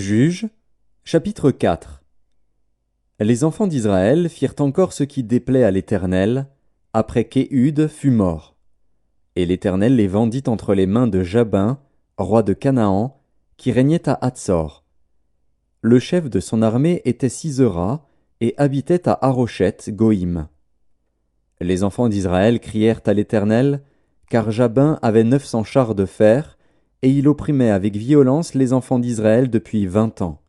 Juges, chapitre 4. Les enfants d'Israël firent encore ce qui déplaît à l'Éternel, après qu'Éhud fut mort. Et l'Éternel les vendit entre les mains de Jabin, roi de Canaan, qui régnait à Hatsor. Le chef de son armée était Sisera, et habitait à Haroshet-Goïm. Les enfants d'Israël crièrent à l'Éternel, car Jabin avait 900 chars de fer, et il opprimait avec violence les enfants d'Israël depuis 20 ans.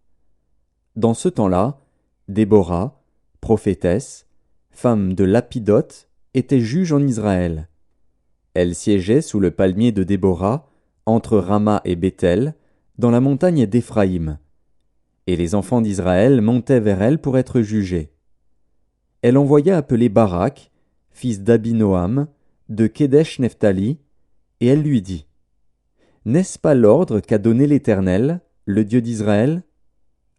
Dans ce temps-là, Déborah, prophétesse, femme de Lapidoth, était juge en Israël. Elle siégeait sous le palmier de Déborah, entre Rama et Béthel, dans la montagne d'Éphraïm. Et les enfants d'Israël montaient vers elle pour être jugés. Elle envoya appeler Barak, fils d'Abinoam, de Kédesh-Nephtali, et elle lui dit: N'est-ce pas l'ordre qu'a donné l'Éternel, le Dieu d'Israël?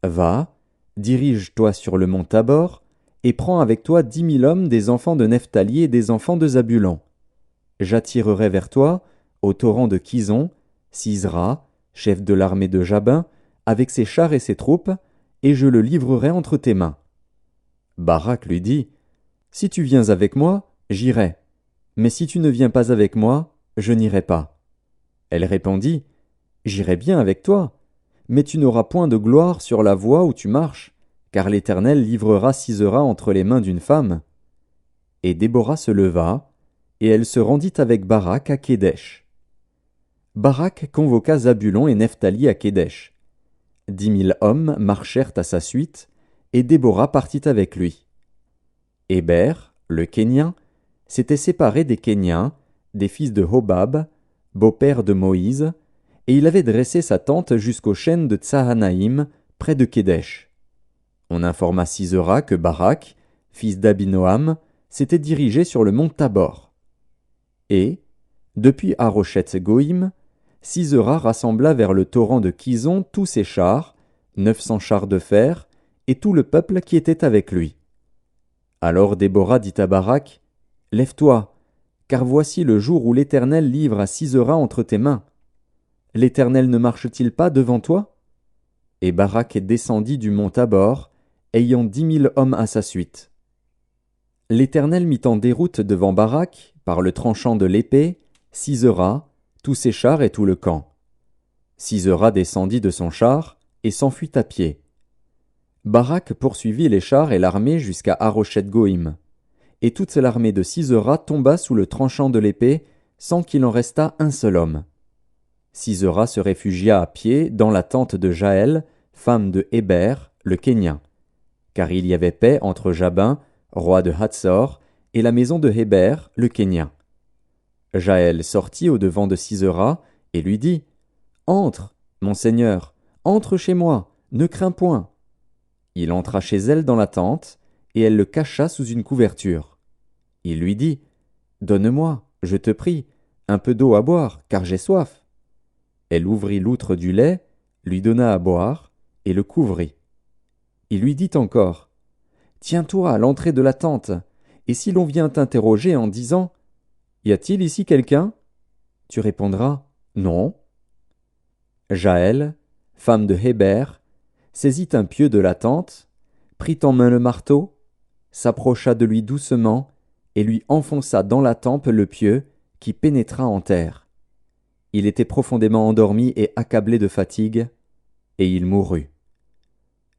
Va, dirige-toi sur le mont Tabor, et prends avec toi 10 000 hommes des enfants de Nephtali et des enfants de Zabulon. J'attirerai vers toi, au torrent de Kison, Sisera, chef de l'armée de Jabin, avec ses chars et ses troupes, et je le livrerai entre tes mains. Barak lui dit: Si tu viens avec moi, j'irai, mais si tu ne viens pas avec moi, je n'irai pas. Elle répondit: J'irai bien avec toi, mais tu n'auras point de gloire sur la voie où tu marches, car l'Éternel livrera Sisera entre les mains d'une femme. Et Déborah se leva, et elle se rendit avec Barak à Kédesh. Barak convoqua Zabulon et Nephtali à Kédesh. 10 000 hommes marchèrent à sa suite, et Déborah partit avec lui. Héber, le Kénien, s'était séparé des Kéniens, des fils de Hobab, beau-père de Moïse, et il avait dressé sa tente jusqu'aux chênes de Tsahanaïm, près de Kédesh. On informa Sisera que Barak, fils d'Abinoam, s'était dirigé sur le mont Tabor. Et, depuis Haroshet-Goïm, Sisera rassembla vers le torrent de Kison tous ses chars, 900 chars de fer, et tout le peuple qui était avec lui. Alors Déborah dit à Barak: Lève-toi, car voici le jour où l'Éternel livre à Sisera entre tes mains. L'Éternel ne marche-t-il pas devant toi? Et Barak descendit du mont Tabor, ayant 10 000 hommes à sa suite. L'Éternel mit en déroute devant Barak, par le tranchant de l'épée, Sisera, tous ses chars et tout le camp. Sisera descendit de son char et s'enfuit à pied. Barak poursuivit les chars et l'armée jusqu'à Haroshet-Goïm. Et toute l'armée de Sisera tomba sous le tranchant de l'épée, sans qu'il en restât un seul homme. Sisera se réfugia à pied dans la tente de Jaël, femme de Héber, le Kénien, car il y avait paix entre Jabin, roi de Hatsor, et la maison de Héber, le Kénien. Jaël sortit au-devant de Sisera et lui dit: Entre, mon seigneur, entre chez moi, ne crains point. Il entra chez elle dans la tente, et elle le cacha sous une couverture. Il lui dit: Donne-moi, je te prie, un peu d'eau à boire, car j'ai soif. Elle ouvrit l'outre du lait, lui donna à boire, et le couvrit. Il lui dit encore: Tiens-toi à l'entrée de la tente, et si l'on vient t'interroger en disant: Y a-t-il ici quelqu'un? Tu répondras: Non. Jaël, femme de Héber, saisit un pieu de la tente, prit en main le marteau, s'approcha de lui doucement, et lui enfonça dans la tempe le pieu, qui pénétra en terre. Il était profondément endormi et accablé de fatigue, et il mourut.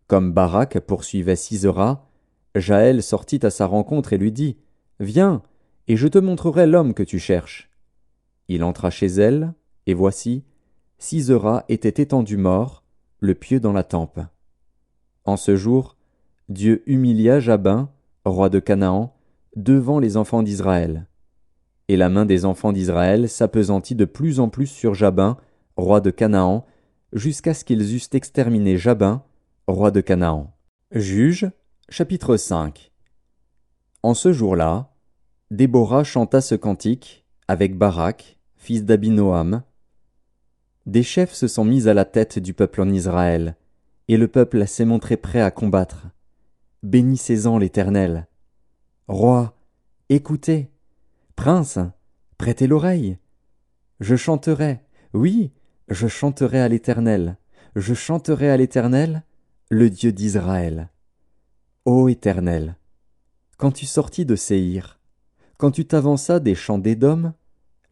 Comme Barak poursuivait Sisera, Jaël sortit à sa rencontre et lui dit: Viens, et je te montrerai l'homme que tu cherches. Il entra chez elle, et voici, Sisera était étendu mort, le pieu dans la tempe. En ce jour, Dieu humilia Jabin, roi de Canaan, devant les enfants d'Israël. Et la main des enfants d'Israël s'appesantit de plus en plus sur Jabin, roi de Canaan, jusqu'à ce qu'ils eussent exterminé Jabin, roi de Canaan. Juges, chapitre 5. En ce jour-là, Déborah chanta ce cantique avec Barak, fils d'Abinoam. Des chefs se sont mis à la tête du peuple en Israël, et le peuple s'est montré prêt à combattre. Bénissez-en l'Éternel. Roi, écoutez. Prince, prêtez l'oreille. Je chanterai, oui, je chanterai à l'Éternel. Je chanterai à l'Éternel, le Dieu d'Israël. Ô Éternel, quand tu sortis de Séhir, quand tu t'avanças des champs d'Édom,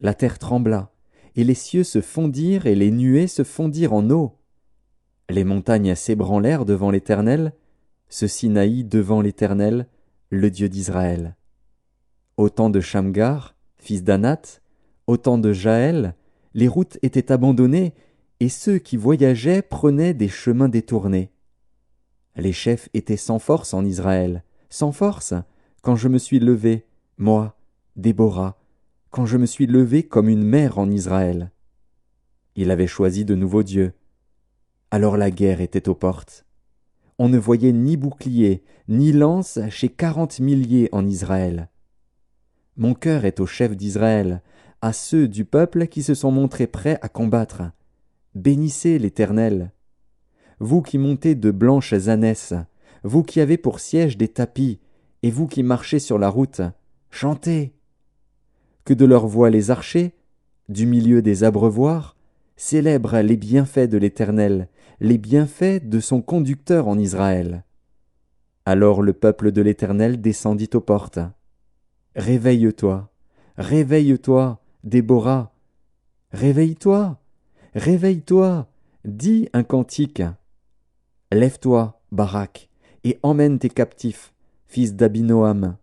la terre trembla, et les cieux se fondirent et les nuées se fondirent en eau. Les montagnes s'ébranlèrent devant l'Éternel, ce Sinaï devant l'Éternel, le Dieu d'Israël. Au temps de Shamgar, fils d'Anath, au temps de Jaël, les routes étaient abandonnées, et ceux qui voyageaient prenaient des chemins détournés. Les chefs étaient sans force en Israël, sans force, quand je me suis levé, moi, Déborah, quand je me suis levé comme une mère en Israël. Il avait choisi de nouveaux dieux. Alors la guerre était aux portes. On ne voyait ni bouclier, ni lance chez 40 milliers en Israël. Mon cœur est aux chefs d'Israël, à ceux du peuple qui se sont montrés prêts à combattre. Bénissez l'Éternel. Vous qui montez de blanches ânesses, vous qui avez pour siège des tapis, et vous qui marchez sur la route, chantez. Que de leur voix les archers, du milieu des abreuvoirs, célèbrent les bienfaits de l'Éternel, les bienfaits de son conducteur en Israël. Alors le peuple de l'Éternel descendit aux portes. Réveille-toi, réveille-toi, Déborah. Réveille-toi, réveille-toi, dis un cantique. Lève-toi, Barak, et emmène tes captifs, fils d'Abinoam.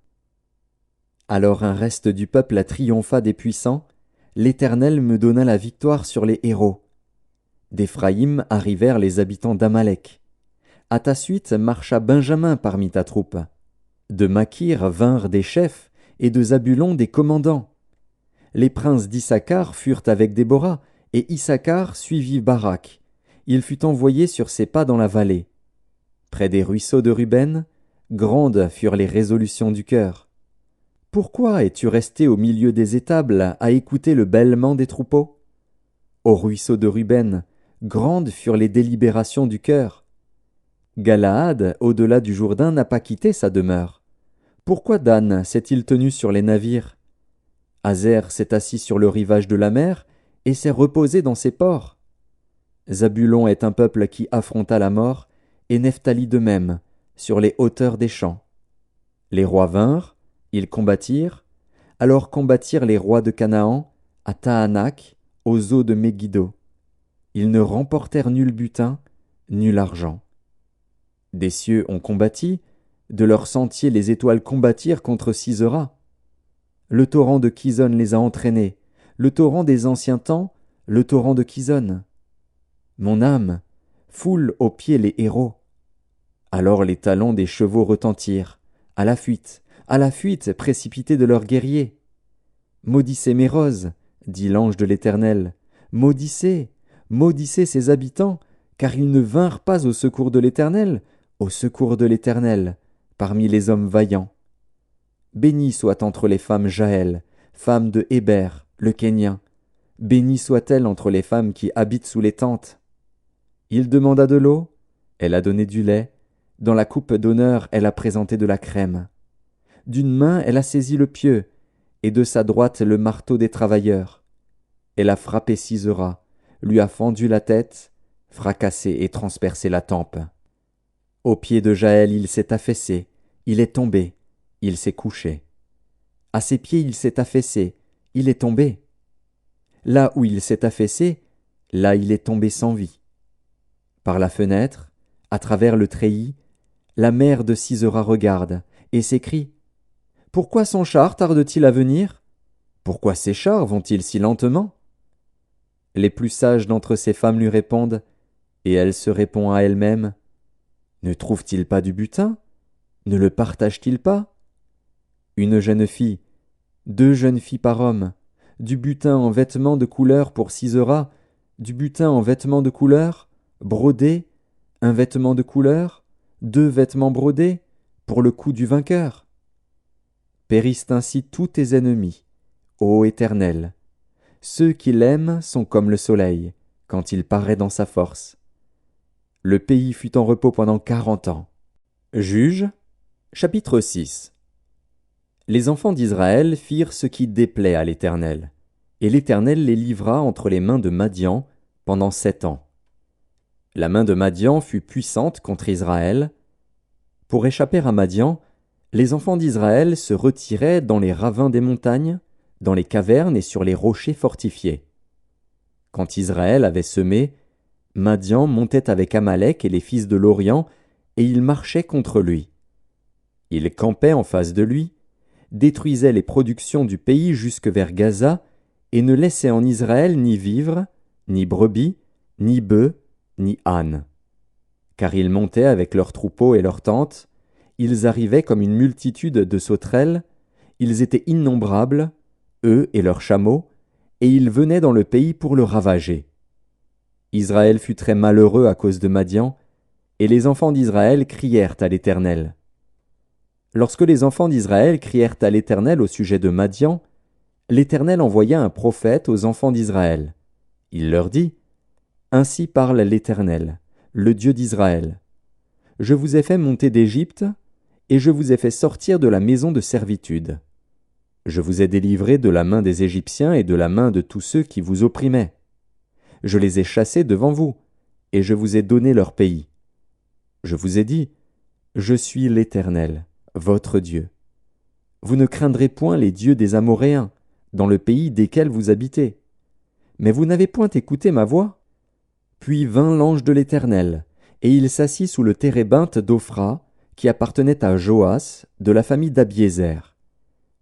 Alors un reste du peuple triompha des puissants, l'Éternel me donna la victoire sur les héros. D'Éphraïm arrivèrent les habitants d'Amalek. À ta suite marcha Benjamin parmi ta troupe. De Makir vinrent des chefs, et de Zabulon des commandants. Les princes d'Issachar furent avec Déborah, et Issachar suivit Barak. Il fut envoyé sur ses pas dans la vallée. Près des ruisseaux de Ruben, grandes furent les résolutions du cœur. Pourquoi es-tu resté au milieu des étables à écouter le bêlement des troupeaux? Au ruisseau de Ruben, grandes furent les délibérations du cœur. Galaad, au-delà du Jourdain, n'a pas quitté sa demeure. Pourquoi Dan s'est-il tenu sur les navires? Azer s'est assis sur le rivage de la mer et s'est reposé dans ses ports. Zabulon est un peuple qui affronta la mort, et Nephtali de même, sur les hauteurs des champs. Les rois vinrent, ils combattirent, alors combattirent les rois de Canaan, à Tahanak, aux eaux de Megiddo. Ils ne remportèrent nul butin, nul argent. Des cieux ont combattu, de leurs sentiers les étoiles combattirent contre Sisera. Le torrent de Kison les a entraînés, le torrent des anciens temps, le torrent de Kison. Mon âme, foule aux pieds les héros. Alors les talons des chevaux retentirent, à la fuite précipités de leurs guerriers. Maudissez mes roses, dit l'ange de l'Éternel, maudissez, maudissez ses habitants, car ils ne vinrent pas au secours de l'Éternel, parmi les hommes vaillants. Bénie soit entre les femmes Jaël, femme de Héber, le Kénien. Bénie soit-elle entre les femmes qui habitent sous les tentes. Il demanda de l'eau, elle a donné du lait, dans la coupe d'honneur elle a présenté de la crème. D'une main elle a saisi le pieu, et de sa droite le marteau des travailleurs. Elle a frappé Sisera, lui a fendu la tête, fracassé et transpercé la tempe. Au pied de Jaël il s'est affaissé, il est tombé, il s'est couché. À ses pieds il s'est affaissé, il est tombé. Là où il s'est affaissé, là il est tombé sans vie. Par la fenêtre, à travers le treillis, la mère de Sisera regarde, et s'écrie: Pourquoi son char tarde-t-il à venir? Pourquoi ses chars vont-ils si lentement? Les plus sages d'entre ces femmes lui répondent, et elle se répond à elle-même: Ne trouve-t-il pas du butin? Ne le partage-t-il pas? Une jeune fille, 2 jeunes filles par homme, du butin en vêtements de couleur pour Sisera, du butin en vêtements de couleur, brodé, un vêtement de couleur, 2 vêtements brodés, pour le cou du vainqueur. Périssent ainsi tous tes ennemis, ô Éternel. Ceux qui l'aiment sont comme le soleil, quand il paraît dans sa force. Le pays fut en repos pendant 40 ans. Juges, chapitre 6. Les enfants d'Israël firent ce qui déplaît à l'Éternel, et l'Éternel les livra entre les mains de Madian pendant 7 ans. la main de Madian fut puissante contre Israël. Pour échapper à Madian, les enfants d'Israël se retiraient dans les ravins des montagnes, dans les cavernes et sur les rochers fortifiés. Quand Israël avait semé, Madian montait avec Amalek et les fils de l'Orient, et ils marchaient contre lui. Ils campaient en face de lui, détruisaient les productions du pays jusque vers Gaza, et ne laissaient en Israël ni vivres, ni brebis, ni bœufs, ni ânes. Car ils montaient avec leurs troupeaux et leurs tentes, ils arrivaient comme une multitude de sauterelles, ils étaient innombrables, eux et leurs chameaux, et ils venaient dans le pays pour le ravager. Israël fut très malheureux à cause de Madian, et les enfants d'Israël crièrent à l'Éternel. Lorsque les enfants d'Israël crièrent à l'Éternel au sujet de Madian, l'Éternel envoya un prophète aux enfants d'Israël. Il leur dit : Ainsi parle l'Éternel, le Dieu d'Israël. Je vous ai fait monter d'Égypte, et je vous ai fait sortir de la maison de servitude. Je vous ai délivrés de la main des Égyptiens et de la main de tous ceux qui vous opprimaient. Je les ai chassés devant vous, et je vous ai donné leur pays. Je vous ai dit : Je suis l'Éternel, votre Dieu. Vous ne craindrez point les dieux des Amoréens, dans le pays desquels vous habitez. Mais vous n'avez point écouté ma voix. Puis vint l'ange de l'Éternel, et il s'assit sous le térébinthe d'Ophra, qui appartenait à Joas, de la famille d'Abiézer.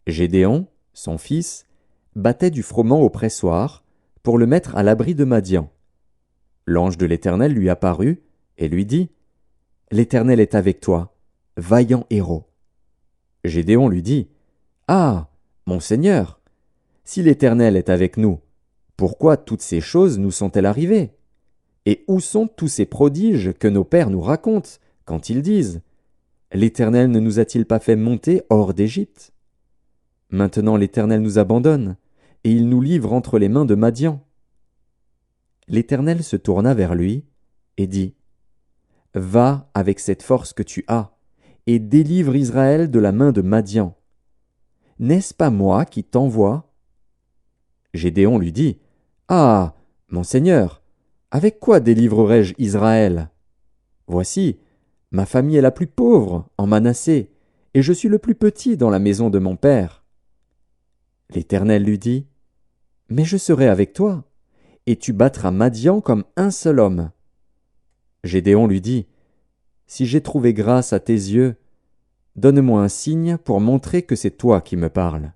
Gédéon, son fils, battait du froment au pressoir, pour le mettre à l'abri de Madian. L'ange de l'Éternel lui apparut, et lui dit : L'Éternel est avec toi, vaillant héros. Gédéon lui dit : Ah, mon Seigneur, si l'Éternel est avec nous, pourquoi toutes ces choses nous sont-elles arrivées? Et où sont tous ces prodiges que nos pères nous racontent, quand ils disent : L'Éternel ne nous a-t-il pas fait monter hors d'Égypte? Maintenant l'Éternel nous abandonne, et il nous livre entre les mains de Madian. L'Éternel se tourna vers lui, et dit : Va avec cette force que tu as, et délivre Israël de la main de Madian. N'est-ce pas moi qui t'envoie? Gédéon lui dit : Ah, mon Seigneur, avec quoi délivrerai-je Israël? Voici, ma famille est la plus pauvre en Manassé, et je suis le plus petit dans la maison de mon père. L'Éternel lui dit : Mais je serai avec toi, et tu battras Madian comme un seul homme. Gédéon lui dit : Si j'ai trouvé grâce à tes yeux, donne-moi un signe pour montrer que c'est toi qui me parles.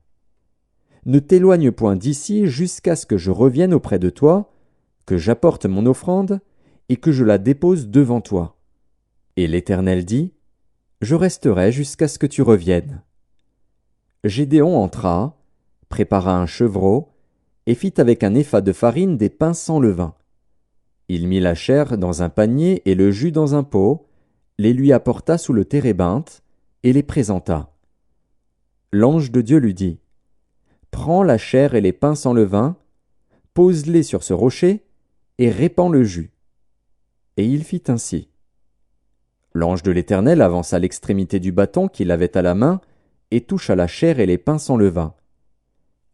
Ne t'éloigne point d'ici jusqu'à ce que je revienne auprès de toi, que j'apporte mon offrande, et que je la dépose devant toi. Et l'Éternel dit : Je resterai jusqu'à ce que tu reviennes. Gédéon entra, prépara un chevreau, et fit avec un épha de farine des pains sans levain. Il mit la chair dans un panier et le jus dans un pot, les lui apporta sous le térébinthe, et les présenta. L'ange de Dieu lui dit : Prends la chair et les pains sans levain, pose-les sur ce rocher, et répands le jus. Et il fit ainsi. L'ange de l'Éternel avança l'extrémité du bâton qu'il avait à la main, et toucha la chair et les pains sans levain.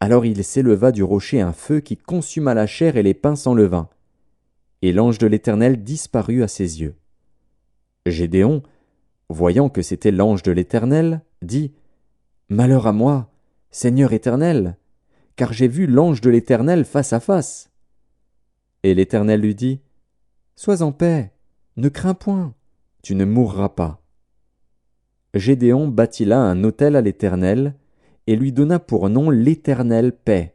Alors il s'éleva du rocher un feu qui consuma la chair et les pains sans levain. Et l'ange de l'Éternel disparut à ses yeux. Gédéon, voyant que c'était l'ange de l'Éternel, dit : Malheur à moi, Seigneur Éternel, car j'ai vu l'ange de l'Éternel face à face. Et l'Éternel lui dit : Sois en paix, ne crains point, tu ne mourras pas. Gédéon bâtit là un autel à l'Éternel, et lui donna pour nom l'Éternel paix.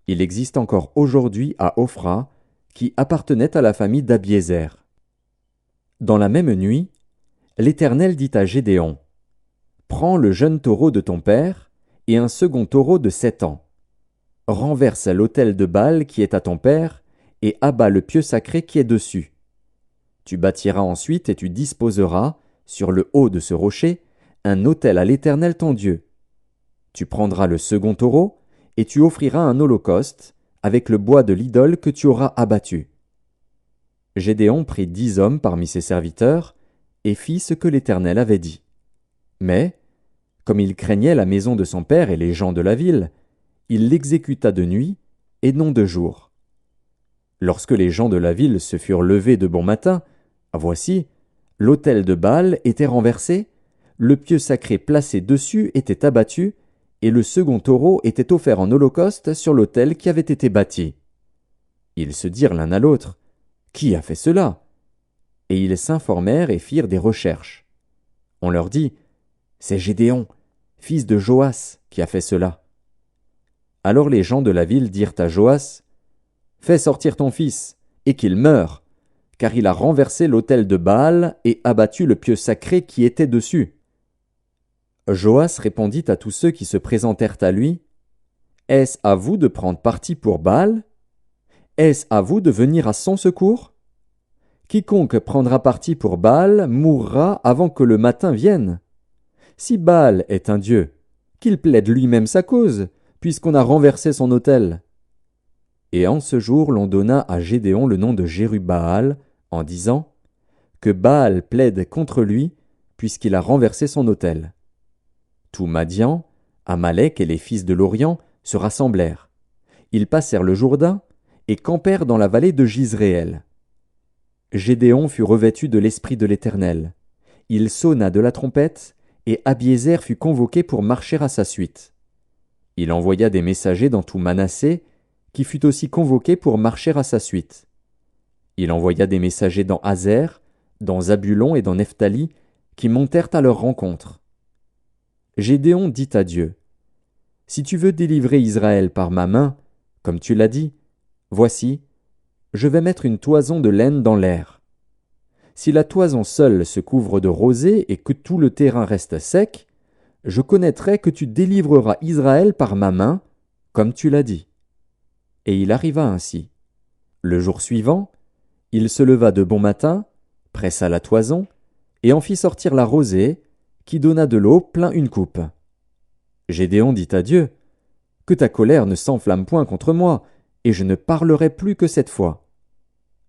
Il existe encore aujourd'hui à Ophra, qui appartenait à la famille d'Abiézer. Dans la même nuit, l'Éternel dit à Gédéon : Prends le jeune taureau de ton père, et un second taureau de 7 ans. Renverse l'autel de Baal qui est à ton père, et abat le pieu sacré qui est dessus. Tu bâtiras ensuite et tu disposeras, sur le haut de ce rocher, un autel à l'Éternel ton Dieu. Tu prendras le second taureau, et tu offriras un holocauste, avec le bois de l'idole que tu auras abattu. Gédéon prit 10 hommes parmi ses serviteurs, et fit ce que l'Éternel avait dit. Mais, comme il craignait la maison de son père et les gens de la ville, il l'exécuta de nuit, et non de jour. Lorsque les gens de la ville se furent levés de bon matin, voici, l'autel de Baal était renversé, le pieu sacré placé dessus était abattu, et le second taureau était offert en holocauste sur l'autel qui avait été bâti. Ils se dirent l'un à l'autre, « Qui a fait cela ?» Et ils s'informèrent et firent des recherches. On leur dit, « C'est Gédéon, fils de Joas, qui a fait cela. » Alors les gens de la ville dirent à Joas, « Fais sortir ton fils, et qu'il meure, car il a renversé l'autel de Baal et abattu le pieu sacré qui était dessus. » Joas répondit à tous ceux qui se présentèrent à lui, « Est-ce à vous de prendre parti pour Baal? Est-ce à vous de venir à son secours? Quiconque prendra parti pour Baal mourra avant que le matin vienne. Si Baal est un dieu, qu'il plaide lui-même sa cause, puisqu'on a renversé son autel. » Et en ce jour l'on donna à Gédéon le nom de Jérubbaal, en disant, « Que Baal plaide contre lui, puisqu'il a renversé son autel. » Tout Madian, Amalek et les fils de l'Orient se rassemblèrent. Ils passèrent le Jourdain et campèrent dans la vallée de Jizréel. Gédéon fut revêtu de l'Esprit de l'Éternel. Il sonna de la trompette, et Abiézer fut convoqué pour marcher à sa suite. Il envoya des messagers dans tout Manassé, qui fut aussi convoqué pour marcher à sa suite. Il envoya des messagers dans Azer, dans Zabulon et dans Nephtali, qui montèrent à leur rencontre. Gédéon dit à Dieu, « Si tu veux délivrer Israël par ma main, comme tu l'as dit, voici, je vais mettre une toison de laine dans l'air. Si la toison seule se couvre de rosée et que tout le terrain reste sec, je connaîtrai que tu délivreras Israël par ma main, comme tu l'as dit. » Et il arriva ainsi. Le jour suivant, il se leva de bon matin, pressa la toison, et en fit sortir la rosée, qui donna de l'eau plein une coupe. Gédéon dit à Dieu, « Que ta colère ne s'enflamme point contre moi, et je ne parlerai plus que cette fois.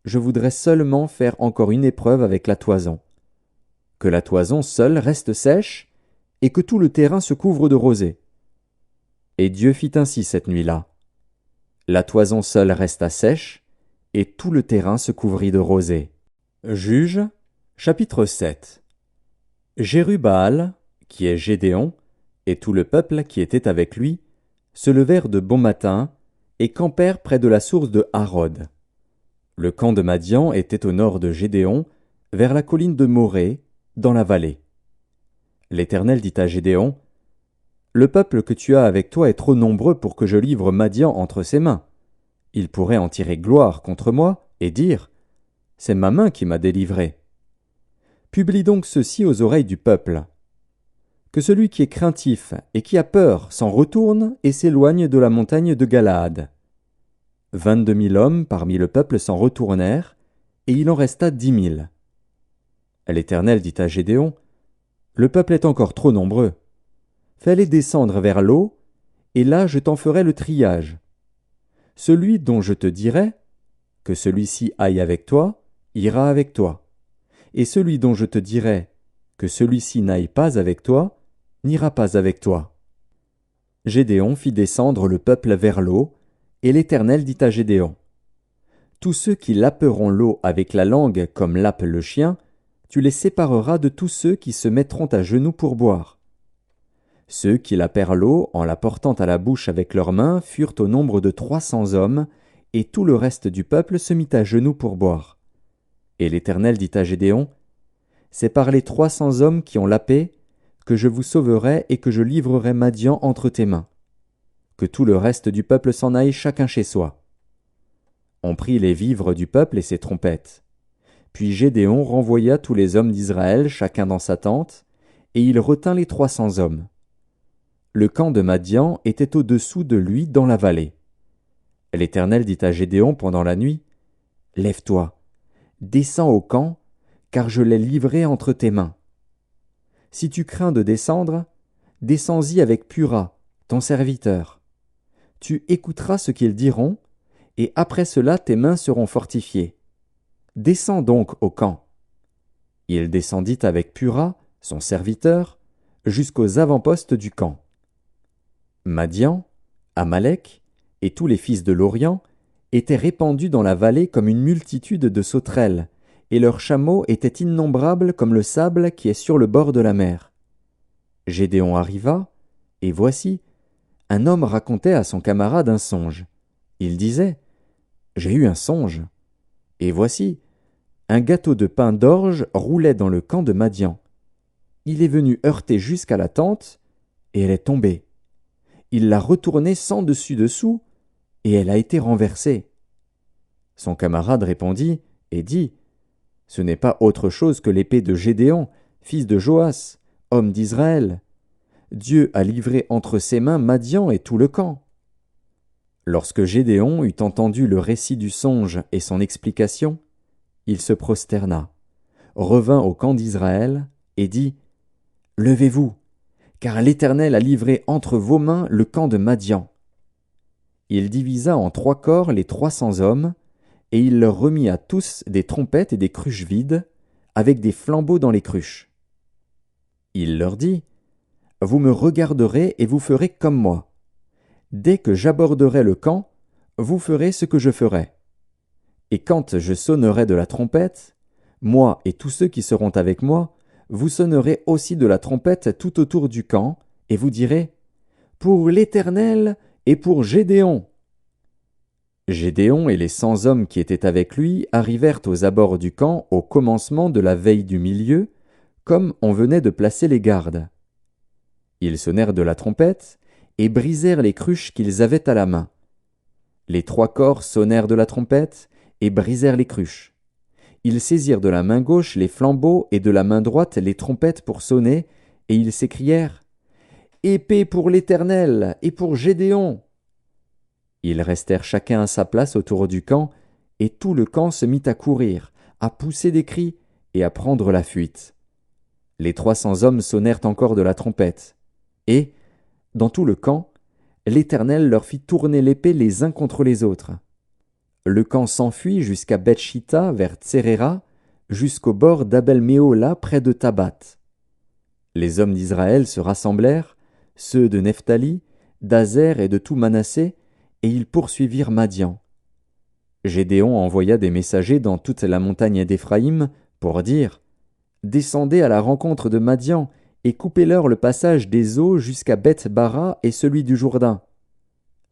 Je voudrais seulement faire encore une épreuve avec la toison. Que la toison seule reste sèche, et que tout le terrain se couvre de rosée. » Et Dieu fit ainsi cette nuit-là. La toison seule resta sèche, et tout le terrain se couvrit de rosée. Juges, chapitre 7. Jérubbaal, qui est Gédéon, et tout le peuple qui était avec lui, se levèrent de bon matin, et campèrent près de la source de Harod. Le camp de Madian était au nord de Gédéon, vers la colline de Morée, dans la vallée. L'Éternel dit à Gédéon, « Le peuple que tu as avec toi est trop nombreux pour que je livre Madian entre ses mains. Il pourrait en tirer gloire contre moi et dire, « C'est ma main qui m'a délivré. » Publie donc ceci aux oreilles du peuple. Que celui qui est craintif et qui a peur s'en retourne et s'éloigne de la montagne de Galaad. 22 000 hommes parmi le peuple s'en retournèrent, et il en resta 10 000. L'Éternel dit à Gédéon, « Le peuple est encore trop nombreux. Fais-les descendre vers l'eau, et là je t'en ferai le triage. Celui dont je te dirai, que celui-ci aille avec toi, ira avec toi. Et celui dont je te dirai, que celui-ci n'aille pas avec toi, n'ira pas avec toi. » Gédéon fit descendre le peuple vers l'eau, et l'Éternel dit à Gédéon, « Tous ceux qui laperont l'eau avec la langue comme lappe le chien, tu les sépareras de tous ceux qui se mettront à genoux pour boire. » Ceux qui lapèrent l'eau en la portant à la bouche avec leurs mains furent au nombre de 300 hommes, et tout le reste du peuple se mit à genoux pour boire. Et l'Éternel dit à Gédéon, « C'est par les 300 hommes qui ont lapé que je vous sauverai et que je livrerai Madian entre tes mains. Que tout le reste du peuple s'en aille chacun chez soi. » On prit les vivres du peuple et ses trompettes. Puis Gédéon renvoya tous les hommes d'Israël chacun dans sa tente, et il retint les 300 hommes. Le camp de Madian était au-dessous de lui dans la vallée. L'Éternel dit à Gédéon pendant la nuit, « Lève-toi, descends au camp, car je l'ai livré entre tes mains. Si tu crains de descendre, descends-y avec Pura, ton serviteur. Tu écouteras ce qu'ils diront, et après cela tes mains seront fortifiées. Descends donc au camp. » Il descendit avec Pura, son serviteur, jusqu'aux avant-postes du camp. Madian, Amalek et tous les fils de l'Orient étaient répandus dans la vallée comme une multitude de sauterelles, et leurs chameaux étaient innombrables comme le sable qui est sur le bord de la mer. Gédéon arriva, et voici, un homme racontait à son camarade un songe. Il disait, « J'ai eu un songe. » Et voici, un gâteau de pain d'orge roulait dans le camp de Madian. Il est venu heurter jusqu'à la tente, et elle est tombée. Il l'a retournée sans dessus-dessous, et elle a été renversée. Son camarade répondit et dit, « Ce n'est pas autre chose que l'épée de Gédéon, fils de Joas, homme d'Israël. Dieu a livré entre ses mains Madian et tout le camp. » Lorsque Gédéon eut entendu le récit du songe et son explication, il se prosterna, revint au camp d'Israël et dit, « Levez-vous, car l'Éternel a livré entre vos mains le camp de Madian. » Il divisa en 3 corps les 300 hommes, et il leur remit à tous des trompettes et des cruches vides, avec des flambeaux dans les cruches. Il leur dit, « Vous me regarderez et vous ferez comme moi. Dès que j'aborderai le camp, vous ferez ce que je ferai. Et quand je sonnerai de la trompette, moi et tous ceux qui seront avec moi, vous sonnerez aussi de la trompette tout autour du camp, et vous direz, « Pour l'Éternel et pour Gédéon !» Gédéon et les 100 hommes qui étaient avec lui arrivèrent aux abords du camp au commencement de la veille du milieu, comme on venait de placer les gardes. Ils sonnèrent de la trompette et brisèrent les cruches qu'ils avaient à la main. Les 3 corps sonnèrent de la trompette et brisèrent les cruches. Ils saisirent de la main gauche les flambeaux et de la main droite les trompettes pour sonner, et ils s'écrièrent « Épée pour l'Éternel et pour Gédéon !» Ils restèrent chacun à sa place autour du camp, et tout le camp se mit à courir, à pousser des cris et à prendre la fuite. Les 300 hommes sonnèrent encore de la trompette, et, dans tout le camp, l'Éternel leur fit tourner l'épée les uns contre les autres. Le camp s'enfuit jusqu'à Beth-Shitta vers Tseréra, jusqu'au bord d'Abel-Méhola près de Tabat. Les hommes d'Israël se rassemblèrent, ceux de Nephtali, d'Azer et de tout Manassé, et ils poursuivirent Madian. Gédéon envoya des messagers dans toute la montagne d'Éphraïm pour dire « Descendez à la rencontre de Madian et coupez-leur le passage des eaux jusqu'à Beth-Bara et celui du Jourdain. »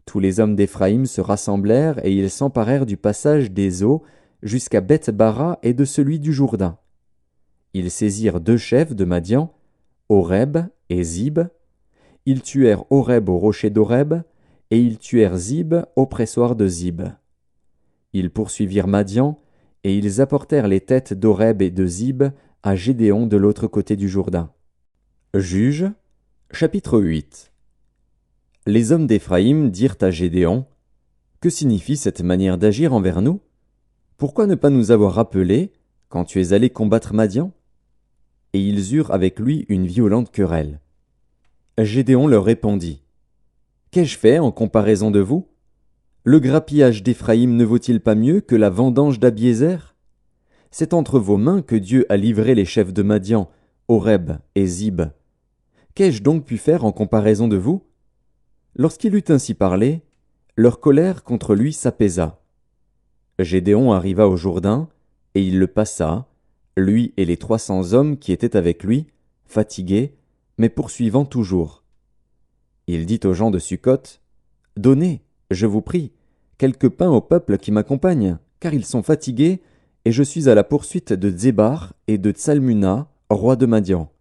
Tous les hommes d'Éphraïm se rassemblèrent et ils s'emparèrent du passage des eaux jusqu'à Beth-Bara et de celui du Jourdain. Ils saisirent 2 chefs de Madian, Oreb et Zib. Ils tuèrent Oreb au rocher d'Oreb, et ils tuèrent Zib au pressoir de Zib. Ils poursuivirent Madian, et ils apportèrent les têtes d'Oreb et de Zib à Gédéon de l'autre côté du Jourdain. Juges, chapitre 8. Les hommes d'Éphraïm dirent à Gédéon, « Que signifie cette manière d'agir envers nous? Pourquoi ne pas nous avoir appelés quand tu es allé combattre Madian ?» Et ils eurent avec lui une violente querelle. Gédéon leur répondit, « Qu'ai-je fait en comparaison de vous? Le grappillage d'Éphraïm ne vaut-il pas mieux que la vendange d'Abiézer? C'est entre vos mains que Dieu a livré les chefs de Madian, Oreb et Zib. Qu'ai-je donc pu faire en comparaison de vous? » Lorsqu'il eut ainsi parlé, leur colère contre lui s'apaisa. Gédéon arriva au Jourdain, et il le passa, lui et les 300 hommes qui étaient avec lui, fatigués, mais poursuivant toujours. Il dit aux gens de Succoth, « Donnez, je vous prie, quelque pain au peuple qui m'accompagne, car ils sont fatigués, et je suis à la poursuite de Zébar et de Tsalmuna, roi de Madian. »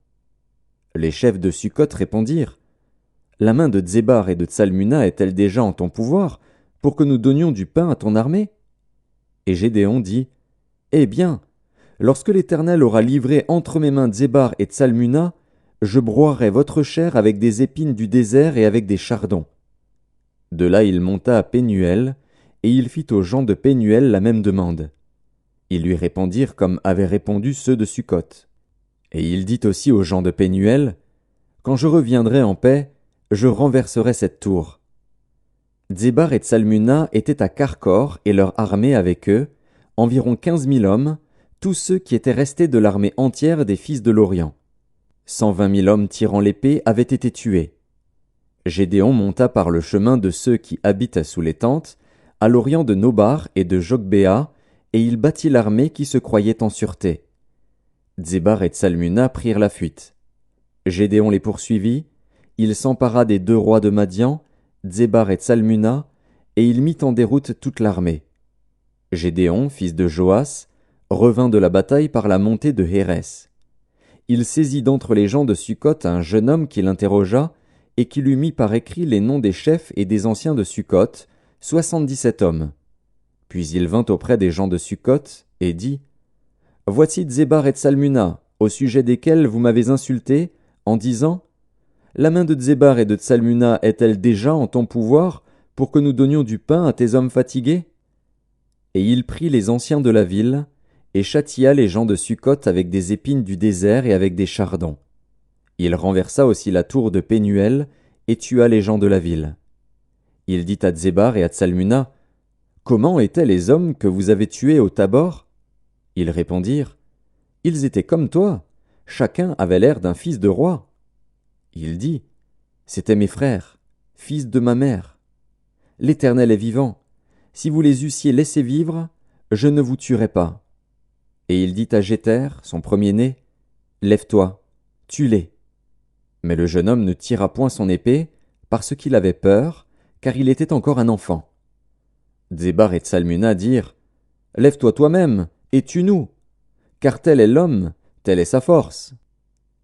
Les chefs de Succoth répondirent, « La main de Zébar et de Tsalmuna est-elle déjà en ton pouvoir, pour que nous donnions du pain à ton armée? » Et Gédéon dit, « Eh bien, lorsque l'Éternel aura livré entre mes mains Zébar et Tsalmuna, je broierai votre chair avec des épines du désert et avec des chardons. » De là il monta à Pénuel, et il fit aux gens de Pénuel la même demande. Ils lui répondirent comme avaient répondu ceux de Succoth. Et il dit aussi aux gens de Pénuel, « Quand je reviendrai en paix, je renverserai cette tour. » Zébar et Tsalmuna étaient à Karkor et leur armée avec eux, environ 15 000 hommes, tous ceux qui étaient restés de l'armée entière des fils de l'Orient. 120 000 hommes tirant l'épée avaient été tués. Gédéon monta par le chemin de ceux qui habitent sous les tentes, à l'orient de Nobar et de Jogbéa, et il battit l'armée qui se croyait en sûreté. Dzébar et Tsalmuna prirent la fuite. Gédéon les poursuivit, il s'empara des 2 rois de Madian, Dzébar et Tsalmuna, et il mit en déroute toute l'armée. Gédéon, fils de Joas, revint de la bataille par la montée de Hérès. Il saisit d'entre les gens de Sukkot un jeune homme qui l'interrogea, et qui lui mit par écrit les noms des chefs et des anciens de Sukkot, 77 hommes. Puis il vint auprès des gens de Sukkot, et dit, « Voici Dzébar et Tsalmuna, au sujet desquels vous m'avez insulté, en disant, la main de Dzébar et de Tsalmuna est-elle déjà en ton pouvoir, pour que nous donnions du pain à tes hommes fatigués? » Et il prit les anciens de la ville, et châtia les gens de Sukkot avec des épines du désert et avec des chardons. Il renversa aussi la tour de Pénuel, et tua les gens de la ville. Il dit à Dzébar et à Tsalmuna, « Comment étaient les hommes que vous avez tués au Tabor ?» Ils répondirent, « Ils étaient comme toi, chacun avait l'air d'un fils de roi. » Il dit, « C'étaient mes frères, fils de ma mère. L'Éternel est vivant, si vous les eussiez laissés vivre, je ne vous tuerais pas. » Et il dit à Jéter, son premier-né, « Lève-toi, tue-les. » Mais le jeune homme ne tira point son épée, parce qu'il avait peur, car il était encore un enfant. Dzébar et Tsalmuna dirent, « Lève-toi toi-même, et tue-nous, car tel est l'homme, telle est sa force. »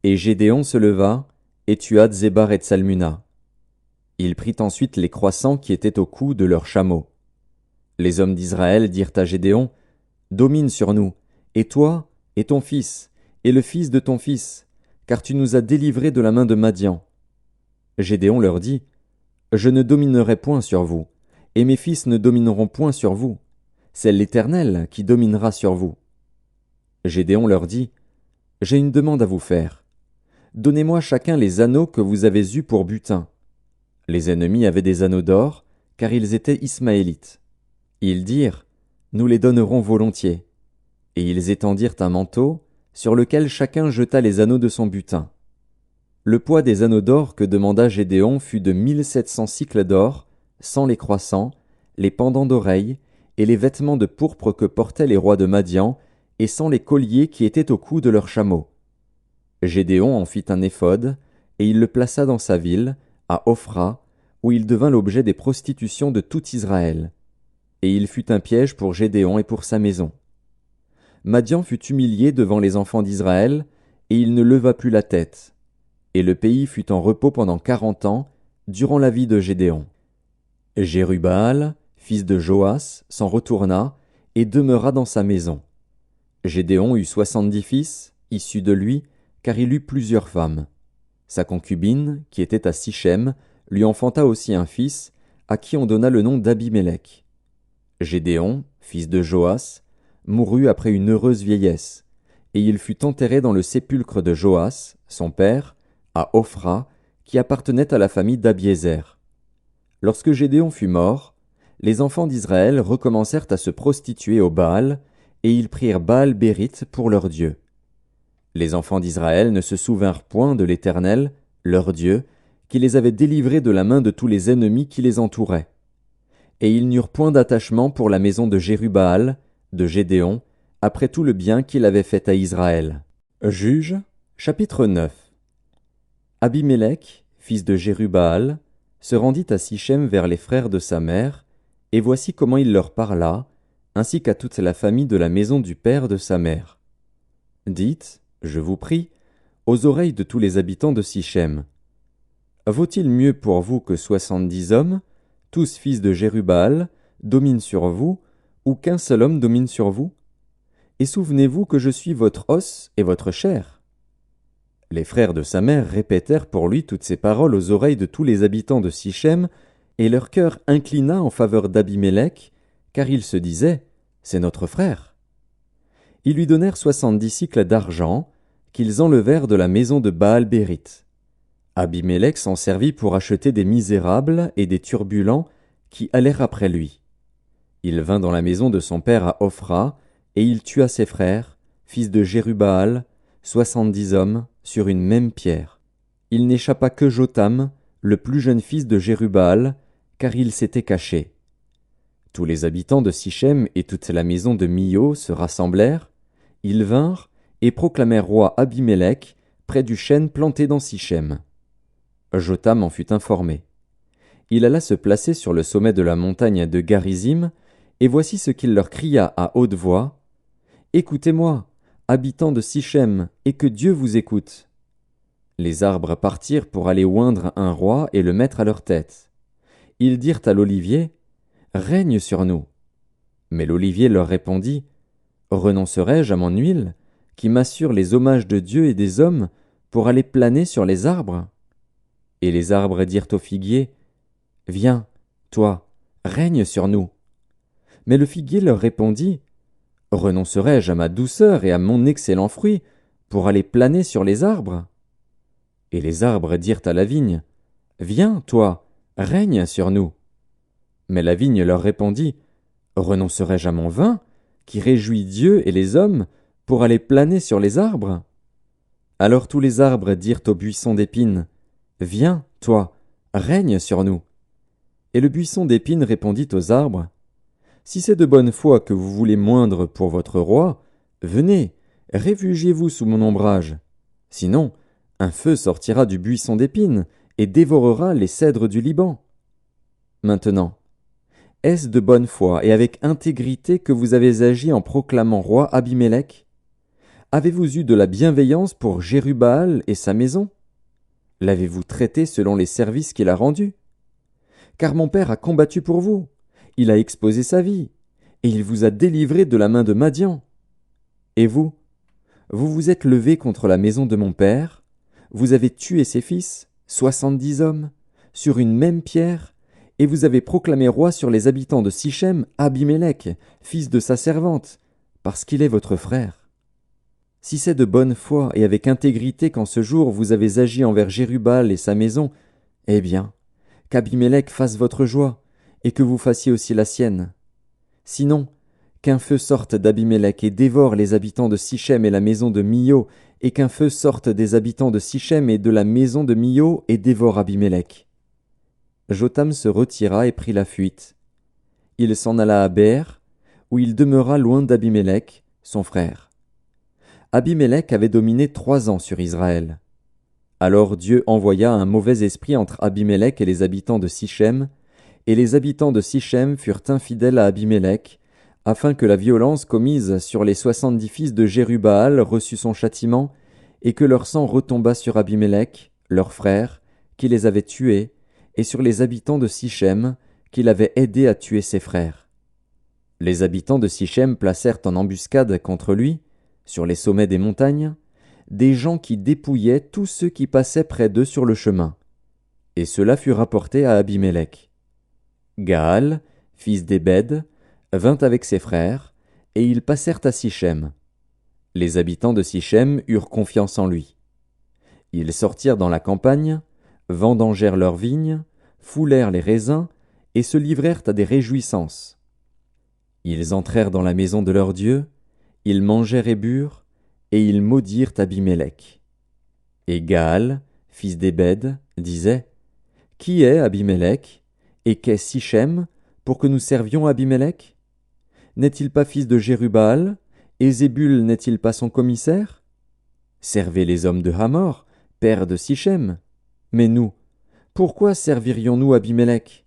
Et Gédéon se leva, et tua Dzébar et Tsalmuna. Il prit ensuite les croissants qui étaient au cou de leurs chameaux. Les hommes d'Israël dirent à Gédéon, « Domine sur nous, et toi, et ton fils, et le fils de ton fils, car tu nous as délivrés de la main de Madian. » Gédéon leur dit, « Je ne dominerai point sur vous, et mes fils ne domineront point sur vous. C'est l'Éternel qui dominera sur vous. » Gédéon leur dit, « J'ai une demande à vous faire. Donnez-moi chacun les anneaux que vous avez eus pour butin. » Les ennemis avaient des anneaux d'or, car ils étaient ismaélites. Ils dirent, « Nous les donnerons volontiers. » Et ils étendirent un manteau, sur lequel chacun jeta les anneaux de son butin. Le poids des anneaux d'or que demanda Gédéon fut de 1700 cycles d'or, sans les croissants, les pendants d'oreilles, et les vêtements de pourpre que portaient les rois de Madian, et sans les colliers qui étaient au cou de leurs chameaux. Gédéon en fit un éphod, et il le plaça dans sa ville, à Ophra, où il devint l'objet des prostitutions de tout Israël. Et il fut un piège pour Gédéon et pour sa maison. Madian fut humilié devant les enfants d'Israël, et il ne leva plus la tête. Et le pays fut en repos pendant 40 ans, durant la vie de Gédéon. Jérubbaal, fils de Joas, s'en retourna, et demeura dans sa maison. Gédéon eut 70 fils, issus de lui, car il eut plusieurs femmes. Sa concubine, qui était à Sichem, lui enfanta aussi un fils, à qui on donna le nom d'Abimélec. Gédéon, fils de Joas, mourut après une heureuse vieillesse, et il fut enterré dans le sépulcre de Joas, son père, à Ophra, qui appartenait à la famille d'Abiézer. Lorsque Gédéon fut mort, les enfants d'Israël recommencèrent à se prostituer au Baal, et ils prirent Baal-Bérith pour leur Dieu. Les enfants d'Israël ne se souvinrent point de l'Éternel, leur Dieu, qui les avait délivrés de la main de tous les ennemis qui les entouraient. Et ils n'eurent point d'attachement pour la maison de Jérubbaal, de Gédéon, après tout le bien qu'il avait fait à Israël. Juges, chapitre 9. Abimélec, fils de Jérubbaal, se rendit à Sichem vers les frères de sa mère, et voici comment il leur parla, ainsi qu'à toute la famille de la maison du père de sa mère. Dites, je vous prie, aux oreilles de tous les habitants de Sichem. Vaut-il mieux pour vous que 70 hommes, tous fils de Jérubbaal, dominent sur vous, ou qu'un seul homme domine sur vous? Et souvenez-vous que je suis votre os et votre chair. Les frères de sa mère répétèrent pour lui toutes ces paroles aux oreilles de tous les habitants de Sichem, et leur cœur inclina en faveur d'Abimélec, car ils se disaient, c'est notre frère. Ils lui donnèrent 70 cycles d'argent, qu'ils enlevèrent de la maison de Baal-Bérith. Abimélec s'en servit pour acheter des misérables et des turbulents qui allèrent après lui. Il vint dans la maison de son père à Ophra, et il tua ses frères, fils de Jérubbaal, 70 hommes, sur une même pierre. Il n'échappa que Jotham, le plus jeune fils de Jérubbaal, car il s'était caché. Tous les habitants de Sichem et toute la maison de Mio se rassemblèrent, ils vinrent et proclamèrent roi Abimélec près du chêne planté dans Sichem. Jotham en fut informé. Il alla se placer sur le sommet de la montagne de Garizim, et voici ce qu'il leur cria à haute voix. Écoutez-moi, habitants de Sichem, et que Dieu vous écoute. Les arbres partirent pour aller oindre un roi et le mettre à leur tête. Ils dirent à l'olivier, règne sur nous. Mais l'olivier leur répondit, renoncerai-je à mon huile, qui m'assure les hommages de Dieu et des hommes, pour aller planer sur les arbres? Et les arbres dirent au figuier, viens, toi, règne sur nous. Mais le figuier leur répondit, renoncerai-je à ma douceur et à mon excellent fruit, pour aller planer sur les arbres? Et les arbres dirent à la vigne, viens, toi, règne sur nous. Mais la vigne leur répondit, renoncerai-je à mon vin, qui réjouit Dieu et les hommes, pour aller planer sur les arbres? Alors tous les arbres dirent au buisson d'épines, viens, toi, règne sur nous. Et le buisson d'épines répondit aux arbres, si c'est de bonne foi que vous voulez moindre pour votre roi, venez, réfugiez-vous sous mon ombrage. Sinon, un feu sortira du buisson d'épines et dévorera les cèdres du Liban. Maintenant, est-ce de bonne foi et avec intégrité que vous avez agi en proclamant roi Abimélec? Avez-vous eu de la bienveillance pour Jérubbaal et sa maison? L'avez-vous traité selon les services qu'il a rendus? Car mon père a combattu pour vous, il a exposé sa vie, et il vous a délivré de la main de Madian. Et vous, vous vous êtes levé contre la maison de mon père, vous avez tué ses fils, 70 hommes, sur une même pierre, et vous avez proclamé roi sur les habitants de Sichem Abimélec, fils de sa servante, parce qu'il est votre frère. Si c'est de bonne foi et avec intégrité qu'en ce jour vous avez agi envers Jérubbaal et sa maison, eh bien, qu'Abimélec fasse votre joie, et que vous fassiez aussi la sienne. Sinon, qu'un feu sorte d'Abimélec et dévore les habitants de Sichem et la maison de Mio, et qu'un feu sorte des habitants de Sichem et de la maison de Mio et dévore Abimélec. Jotham se retira et prit la fuite. Il s'en alla à Bér, où il demeura loin d'Abimélec, son frère. Abimélec avait dominé 3 ans sur Israël. Alors Dieu envoya un mauvais esprit entre Abimélec et les habitants de Sichem, et les habitants de Sichem furent infidèles à Abimélec, afin que la violence commise sur les 70 fils de Jérubbaal reçût son châtiment, et que leur sang retombât sur Abimélec, leur frère, qui les avait tués, et sur les habitants de Sichem, qui l'avaient aidé à tuer ses frères. Les habitants de Sichem placèrent en embuscade contre lui, sur les sommets des montagnes, des gens qui dépouillaient tous ceux qui passaient près d'eux sur le chemin. Et cela fut rapporté à Abimélec. Gaal, fils d'Ébed, vint avec ses frères, et ils passèrent à Sichem. Les habitants de Sichem eurent confiance en lui. Ils sortirent dans la campagne, vendangèrent leurs vignes, foulèrent les raisins, et se livrèrent à des réjouissances. Ils entrèrent dans la maison de leur Dieu, ils mangèrent et burent, et ils maudirent Abimélec. Et Gaal, fils d'Ébed, disait, qui est Abimélec, et qu'est Sichem, pour que nous servions Abimélec? N'est-il pas fils de Jérubbaal, et Zébul n'est-il pas son commissaire? Servez les hommes de Hamor, père de Sichem. Mais nous, pourquoi servirions-nous Abimélec?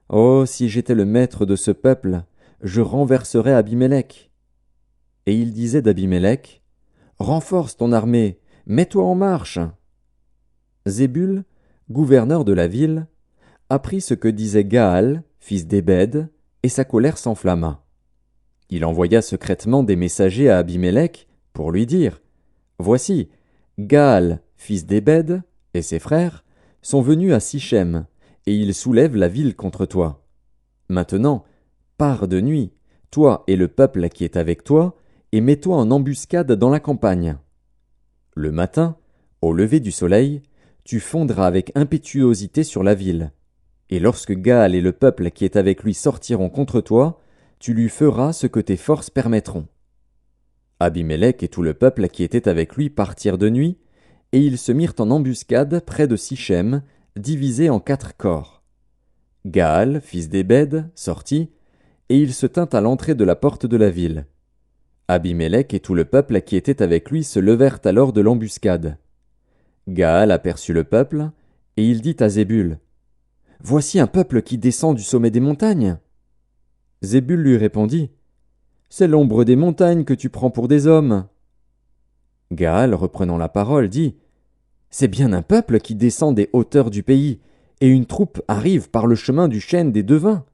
Oh, si j'étais le maître de ce peuple, je renverserais Abimélec. Et il disait d'Abimélec, renforce ton armée, mets-toi en marche. Zébul, gouverneur de la ville, apprit ce que disait Gaal, fils d'Ébed, et sa colère s'enflamma. Il envoya secrètement des messagers à Abimélec pour lui dire, voici, Gaal, fils d'Ébed, et ses frères, sont venus à Sichem, et ils soulèvent la ville contre toi. Maintenant, pars de nuit, toi et le peuple qui est avec toi, et mets-toi en embuscade dans la campagne. Le matin, au lever du soleil, tu fondras avec impétuosité sur la ville. Et lorsque Gaal et le peuple qui est avec lui sortiront contre toi, tu lui feras ce que tes forces permettront. Abimélec et tout le peuple qui était avec lui partirent de nuit, et ils se mirent en embuscade près de Sichem, divisés en 4 corps. Gaal, fils d'Ébed, sortit, et il se tint à l'entrée de la porte de la ville. Abimélec et tout le peuple qui était avec lui se levèrent alors de l'embuscade. Gaal aperçut le peuple, et il dit à Zébul, « Voici un peuple qui descend du sommet des montagnes. » Zébul lui répondit, « C'est l'ombre des montagnes que tu prends pour des hommes. » Gaal, reprenant la parole, dit, « C'est bien un peuple qui descend des hauteurs du pays, et une troupe arrive par le chemin du chêne des devins. »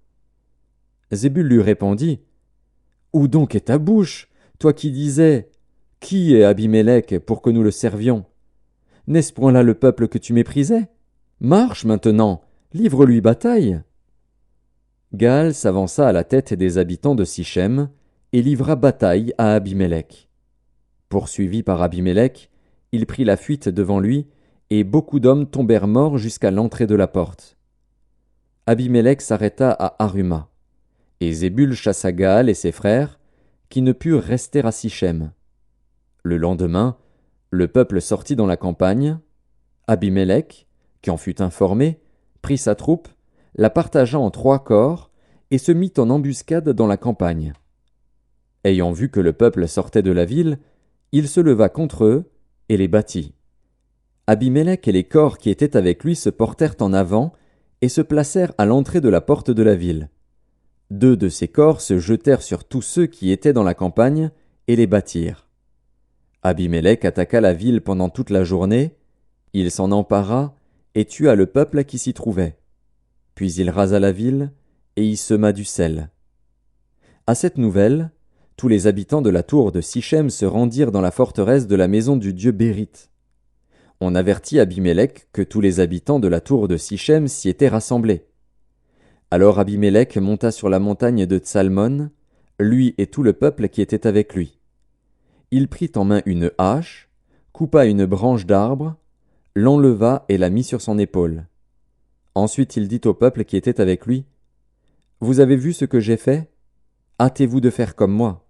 Zébul lui répondit, « Où donc est ta bouche, toi qui disais, « Qui est Abimélec pour que nous le servions » N'est-ce point là le peuple que tu méprisais? Marche maintenant, livre-lui bataille. » Gaal s'avança à la tête des habitants de Sichem, et livra bataille à Abimélec. Poursuivi par Abimélec, il prit la fuite devant lui, et beaucoup d'hommes tombèrent morts jusqu'à l'entrée de la porte. Abimélec s'arrêta à Aruma, et Zébul chassa Gaal et ses frères, qui ne purent rester à Sichem. Le lendemain, le peuple sortit dans la campagne. Abimélec, qui en fut informé, prit sa troupe, la partagea en 3 corps, et se mit en embuscade dans la campagne. Ayant vu que le peuple sortait de la ville, il se leva contre eux, et les battit. Abimélec et les corps qui étaient avec lui se portèrent en avant, et se placèrent à l'entrée de la porte de la ville. 2 de ces corps se jetèrent sur tous ceux qui étaient dans la campagne, et les battirent. Abimélec attaqua la ville pendant toute la journée, il s'en empara, et tua le peuple qui s'y trouvait. Puis il rasa la ville, et y sema du sel. À cette nouvelle, tous les habitants de la tour de Sichem se rendirent dans la forteresse de la maison du dieu Bérith. On avertit Abimélec que tous les habitants de la tour de Sichem s'y étaient rassemblés. Alors Abimélec monta sur la montagne de Tsalmon, lui et tout le peuple qui était avec lui. Il prit en main une hache, coupa une branche d'arbre, l'enleva et la mit sur son épaule. Ensuite il dit au peuple qui était avec lui, « Vous avez vu ce que j'ai fait? Hâtez-vous de faire comme moi. »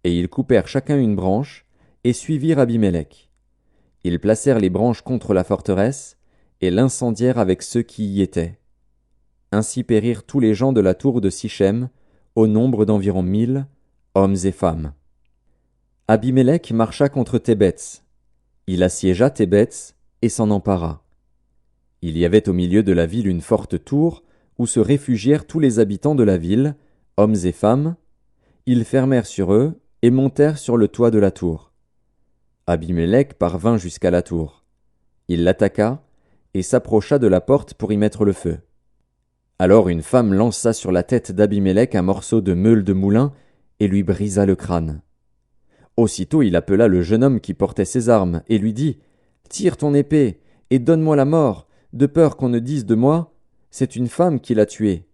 Et ils coupèrent chacun une branche, et suivirent Abimélec. Ils placèrent les branches contre la forteresse, et l'incendièrent avec ceux qui y étaient. Ainsi périrent tous les gens de la tour de Sichem, au nombre d'environ 1000, hommes et femmes. Abimélec marcha contre Thébets. Il assiégea Thébets, et s'en empara. Il y avait au milieu de la ville une forte tour, où se réfugièrent tous les habitants de la ville, hommes et femmes. Ils fermèrent sur eux, et montèrent sur le toit de la tour. Abimélec parvint jusqu'à la tour. Il l'attaqua, et s'approcha de la porte pour y mettre le feu. Alors une femme lança sur la tête d'Abimélec un morceau de meule de moulin, et lui brisa le crâne. Aussitôt il appela le jeune homme qui portait ses armes, et lui dit, « Tire ton épée, et donne-moi la mort, de peur qu'on ne dise de moi, c'est une femme qui l'a tué. »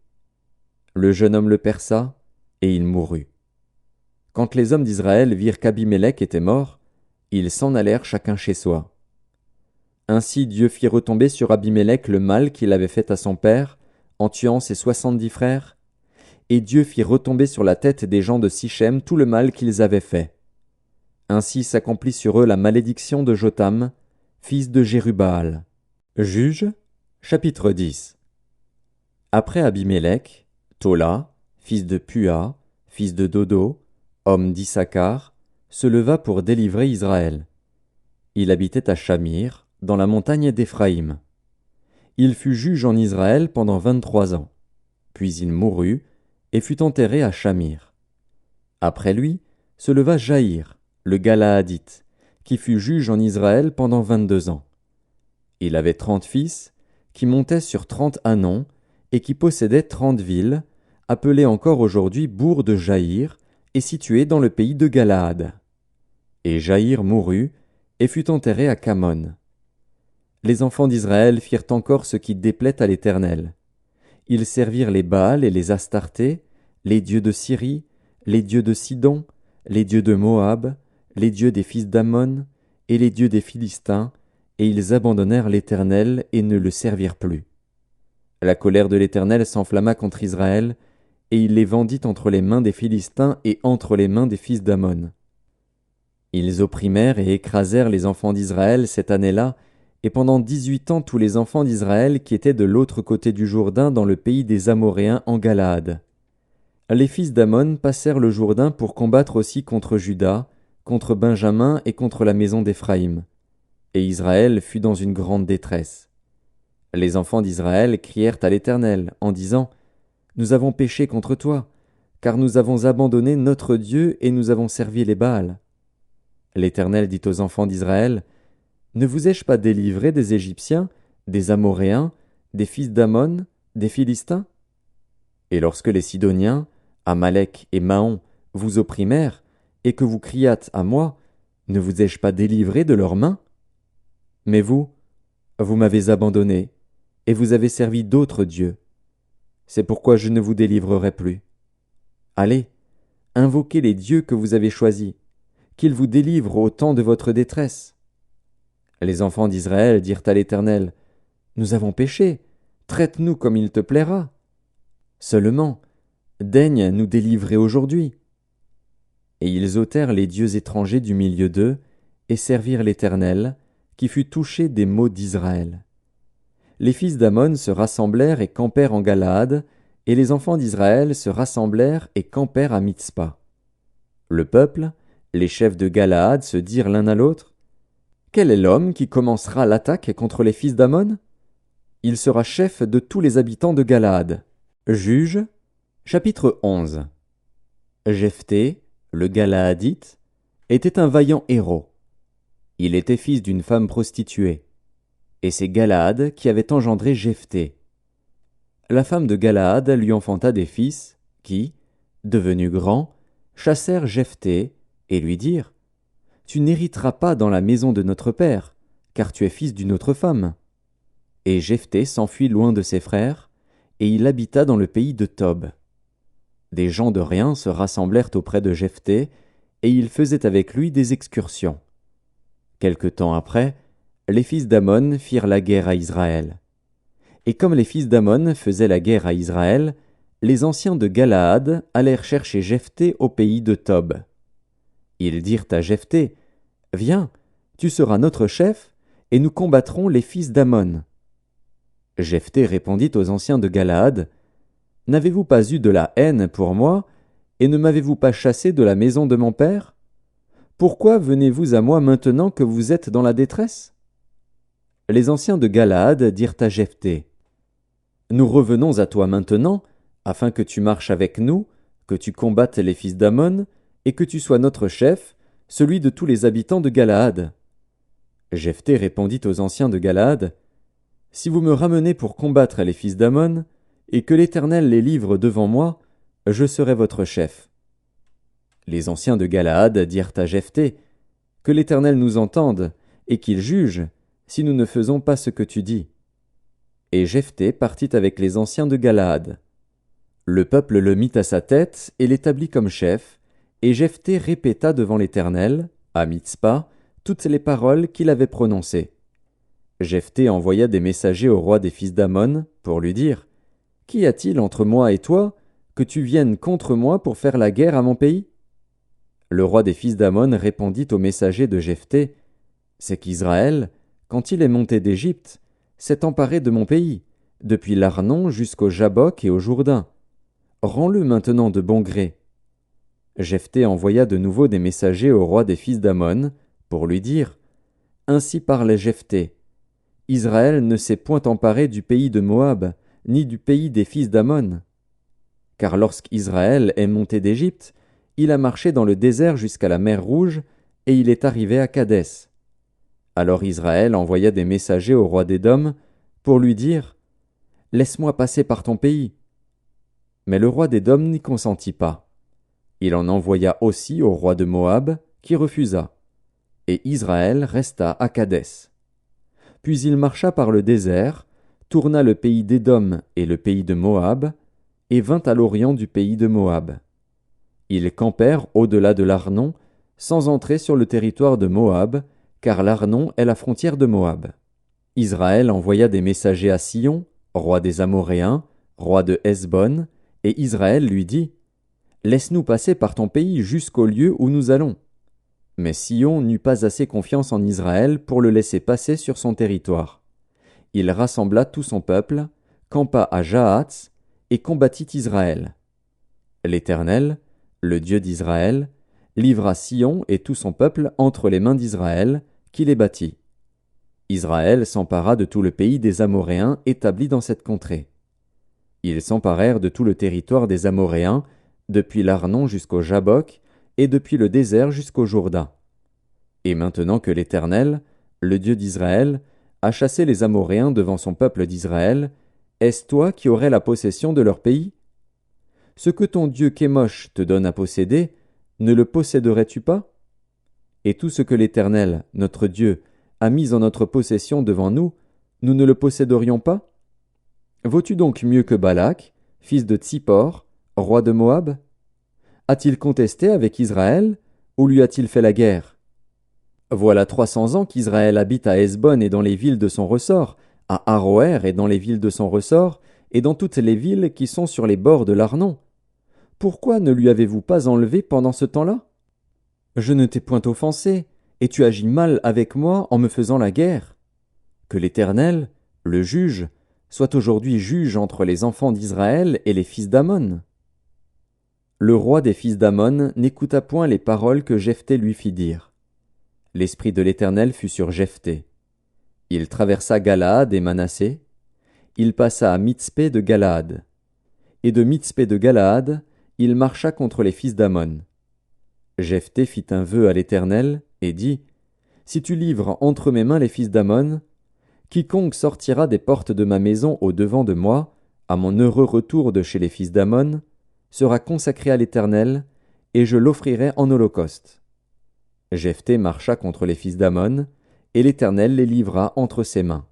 Le jeune homme le perça, et il mourut. Quand les hommes d'Israël virent qu'Abimélec était mort, ils s'en allèrent chacun chez soi. Ainsi Dieu fit retomber sur Abimélec le mal qu'il avait fait à son père, en tuant ses 70 frères, et Dieu fit retomber sur la tête des gens de Sichem tout le mal qu'ils avaient fait. Ainsi s'accomplit sur eux la malédiction de Jotham, fils de Jérubbaal. Juges, chapitre 10. Après Abimélec, Tola, fils de Pua, fils de Dodo, homme d'Issachar, se leva pour délivrer Israël. Il habitait à Shamir, dans la montagne d'Éphraïm. Il fut juge en Israël pendant 23 ans. Puis il mourut, et fut enterré à Shamir. Après lui, se leva Jaïr, le Galaadite, qui fut juge en Israël pendant 22 ans. Il avait 30 fils, qui montaient sur 30 ânons, et qui possédaient 30 villes, appelées encore aujourd'hui bourgs de Jaïr, et situées dans le pays de Galaad. Et Jaïr mourut, et fut enterré à Camon. Les enfants d'Israël firent encore ce qui déplaît à l'Éternel. Ils servirent les Baals et les Astartés, les dieux de Syrie, les dieux de Sidon, les dieux de Moab, les dieux des fils d'Ammon, et les dieux des Philistins, et ils abandonnèrent l'Éternel et ne le servirent plus. La colère de l'Éternel s'enflamma contre Israël, et il les vendit entre les mains des Philistins et entre les mains des fils d'Ammon. Ils opprimèrent et écrasèrent les enfants d'Israël cette année-là, et pendant 18 ans tous les enfants d'Israël qui étaient de l'autre côté du Jourdain dans le pays des Amoréens en Galaad. Les fils d'Amon passèrent le Jourdain pour combattre aussi contre Juda, contre Benjamin et contre la maison d'Éphraïm. Et Israël fut dans une grande détresse. Les enfants d'Israël crièrent à l'Éternel en disant : Nous avons péché contre toi, car nous avons abandonné notre Dieu et nous avons servi les Baals. L'Éternel dit aux enfants d'Israël : Ne vous ai-je pas délivré des Égyptiens, des Amoréens, des fils d'Amon, des Philistins ? Et lorsque les Sidoniens, Amalek et Maon vous opprimèrent, et que vous criâtes à moi, ne vous ai-je pas délivré de leurs mains ? Mais vous m'avez abandonné, et vous avez servi d'autres dieux. C'est pourquoi je ne vous délivrerai plus. Allez, invoquez les dieux que vous avez choisis, qu'ils vous délivrent au temps de votre détresse. Les enfants d'Israël dirent à l'Éternel : Nous avons péché, traite-nous comme il te plaira. Seulement, daigne nous délivrer aujourd'hui. Et ils ôtèrent les dieux étrangers du milieu d'eux, et servirent l'Éternel, qui fut touché des maux d'Israël. Les fils d'Amon se rassemblèrent et campèrent en Galaad, et les enfants d'Israël se rassemblèrent et campèrent à Mitzpa. Le peuple, les chefs de Galaad se dirent l'un à l'autre : Quel est l'homme qui commencera l'attaque contre les fils d'Amon ? Il sera chef de tous les habitants de Galaad. Juges, chapitre 11. Jephthé, le Galaadite, était un vaillant héros. Il était fils d'une femme prostituée. Et c'est Galaad qui avait engendré Jephthé. La femme de Galaad lui enfanta des fils qui, devenus grands, chassèrent Jephthé et lui dirent : Tu n'hériteras pas dans la maison de notre père, car tu es fils d'une autre femme. Et Jephthé s'enfuit loin de ses frères, et il habita dans le pays de Tob. Des gens de rien se rassemblèrent auprès de Jephthé, et ils faisaient avec lui des excursions. Quelque temps après, les fils d'Amon firent la guerre à Israël. Et comme les fils d'Amon faisaient la guerre à Israël, les anciens de Galaad allèrent chercher Jephthé au pays de Tob. Ils dirent à Jephthé : Viens, tu seras notre chef, et nous combattrons les fils d'Amon. Jephthé répondit aux anciens de Galaad : N'avez-vous pas eu de la haine pour moi, et ne m'avez-vous pas chassé de la maison de mon père ? Pourquoi venez-vous à moi maintenant que vous êtes dans la détresse ? Les anciens de Galaad dirent à Jephthé : Nous revenons à toi maintenant, afin que tu marches avec nous, que tu combattes les fils d'Amon, et que tu sois notre chef, celui de tous les habitants de Galaad. Jephthé répondit aux anciens de Galaad : Si vous me ramenez pour combattre les fils d'Amon, et que l'Éternel les livre devant moi, je serai votre chef. Les anciens de Galaad dirent à Jephthé : Que l'Éternel nous entende, et qu'il juge, si nous ne faisons pas ce que tu dis. Et Jephthé partit avec les anciens de Galaad. Le peuple le mit à sa tête et l'établit comme chef, et Jephthé répéta devant l'Éternel, à Mitzpa, toutes les paroles qu'il avait prononcées. Jephthé envoya des messagers au roi des fils d'Amon pour lui dire : Qu'y a-t-il entre moi et toi, que tu viennes contre moi pour faire la guerre à mon pays ? Le roi des fils d'Amon répondit aux messagers de Jephthé : C'est qu'Israël, quand il est monté d'Égypte, s'est emparé de mon pays, depuis l'Arnon jusqu'au Jabbok et au Jourdain. Rends-le maintenant de bon gré. Jephthé envoya de nouveau des messagers au roi des fils d'Amon pour lui dire : Ainsi parlait Jephthé : Israël ne s'est point emparé du pays de Moab, ni du pays des fils d'Amon. Car lorsqu'Israël est monté d'Égypte, il a marché dans le désert jusqu'à la mer Rouge, et il est arrivé à Kadès. Alors Israël envoya des messagers au roi d'Édom pour lui dire : Laisse-moi passer par ton pays. Mais le roi d'Édom n'y consentit pas. Il en envoya aussi au roi de Moab, qui refusa. Et Israël resta à Kadès. Puis il marcha par le désert, tourna le pays d'Édom et le pays de Moab, et vint à l'orient du pays de Moab. Ils campèrent au-delà de l'Arnon, sans entrer sur le territoire de Moab, car l'Arnon est la frontière de Moab. Israël envoya des messagers à Sion, roi des Amoréens, roi de Hesbon, et Israël lui dit : Laisse-nous passer par ton pays jusqu'au lieu où nous allons. Mais Sion n'eut pas assez confiance en Israël pour le laisser passer sur son territoire. Il rassembla tout son peuple, campa à Jahatz, et combattit Israël. L'Éternel, le Dieu d'Israël, livra Sion et tout son peuple entre les mains d'Israël, qui les battit. Israël s'empara de tout le pays des Amoréens établis dans cette contrée. Ils s'emparèrent de tout le territoire des Amoréens, depuis l'Arnon jusqu'au Jabbok, et depuis le désert jusqu'au Jourdain. Et maintenant que l'Éternel, le Dieu d'Israël, a chassé les Amoréens devant son peuple d'Israël, est-ce toi qui aurais la possession de leur pays? Ce que ton Dieu Kémosh te donne à posséder, ne le posséderais-tu pas? Et tout ce que l'Éternel, notre Dieu, a mis en notre possession devant nous, nous ne le posséderions pas? Vaux-tu donc mieux que Balak, fils de Tsippor, roi de Moab? A-t-il contesté avec Israël, ou lui a-t-il fait la guerre? Voilà 300 ans qu'Israël habite à Hesbon et dans les villes de son ressort, à Aroër et dans les villes de son ressort, et dans toutes les villes qui sont sur les bords de l'Arnon. Pourquoi ne lui avez-vous pas enlevé pendant ce temps-là? Je ne t'ai point offensé, et tu agis mal avec moi en me faisant la guerre. Que l'Éternel, le juge, soit aujourd'hui juge entre les enfants d'Israël et les fils d'Ammon. Le roi des fils d'Ammon n'écouta point les paroles que Jephthé lui fit dire. L'esprit de l'Éternel fut sur Jephthé. Il traversa Galaad et Manassé. Il passa à Mitzpé de Galaad. Et de Mitzpé de Galaad, il marcha contre les fils d'Ammon. Jephthé fit un vœu à l'Éternel et dit: Si tu livres entre mes mains les fils d'Ammon, quiconque sortira des portes de ma maison au devant de moi, à mon heureux retour de chez les fils d'Ammon, sera consacré à l'Éternel, et je l'offrirai en holocauste. Jephthé marcha contre les fils d'Ammon, et l'Éternel les livra entre ses mains.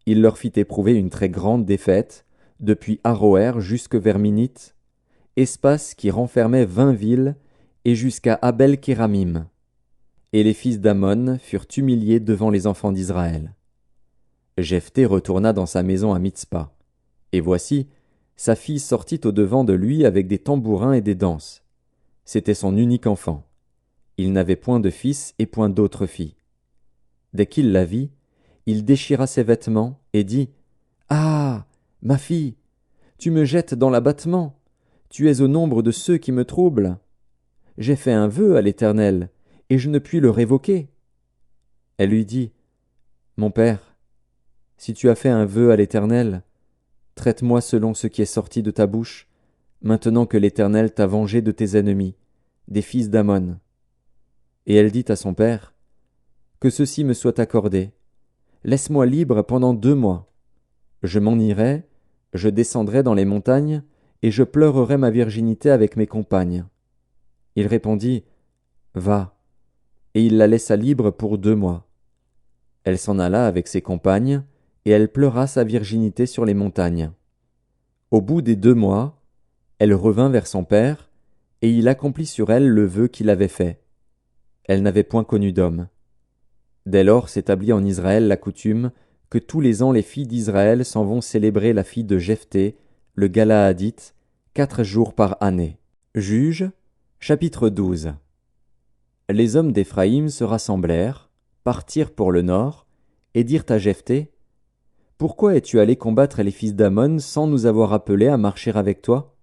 Il leur fit éprouver une très grande défaite, depuis Aroër jusque vers Minite, espace qui renfermait 20 villes, et jusqu'à Abel-Kéramim. Et les fils d'Ammon furent humiliés devant les enfants d'Israël. Jephthé retourna dans sa maison à Mitzpa. Et voici, sa fille sortit au-devant de lui avec des tambourins et des danses. C'était son unique enfant. Il n'avait point de fils et point d'autre fille. Dès qu'il la vit, il déchira ses vêtements et dit: Ah, ma fille, tu me jettes dans l'abattement. Tu es au nombre de ceux qui me troublent. J'ai fait un vœu à l'Éternel, et je ne puis le révoquer. Elle lui dit: Mon père, si tu as fait un vœu à l'Éternel, traite-moi selon ce qui est sorti de ta bouche, maintenant que l'Éternel t'a vengé de tes ennemis, des fils d'Ammon. Et elle dit à son père: Que ceci me soit accordé. Laisse-moi libre pendant 2 mois. Je m'en irai, je descendrai dans les montagnes, et je pleurerai ma virginité avec mes compagnes. Il répondit: Va. Et il la laissa libre pour 2 mois. Elle s'en alla avec ses compagnes, et elle pleura sa virginité sur les montagnes. Au bout des 2 mois, elle revint vers son père, et il accomplit sur elle le vœu qu'il avait fait. Elle n'avait point connu d'homme. Dès lors s'établit en Israël la coutume que tous les ans les filles d'Israël s'en vont célébrer la fille de Jephthé, le Galaadite, 4 jours par année. Juges, chapitre 12. Les hommes d'Éphraïm se rassemblèrent, partirent pour le nord, et dirent à Jephthé: Pourquoi es-tu allé combattre les fils d'Ammon sans nous avoir appelés à marcher avec toi?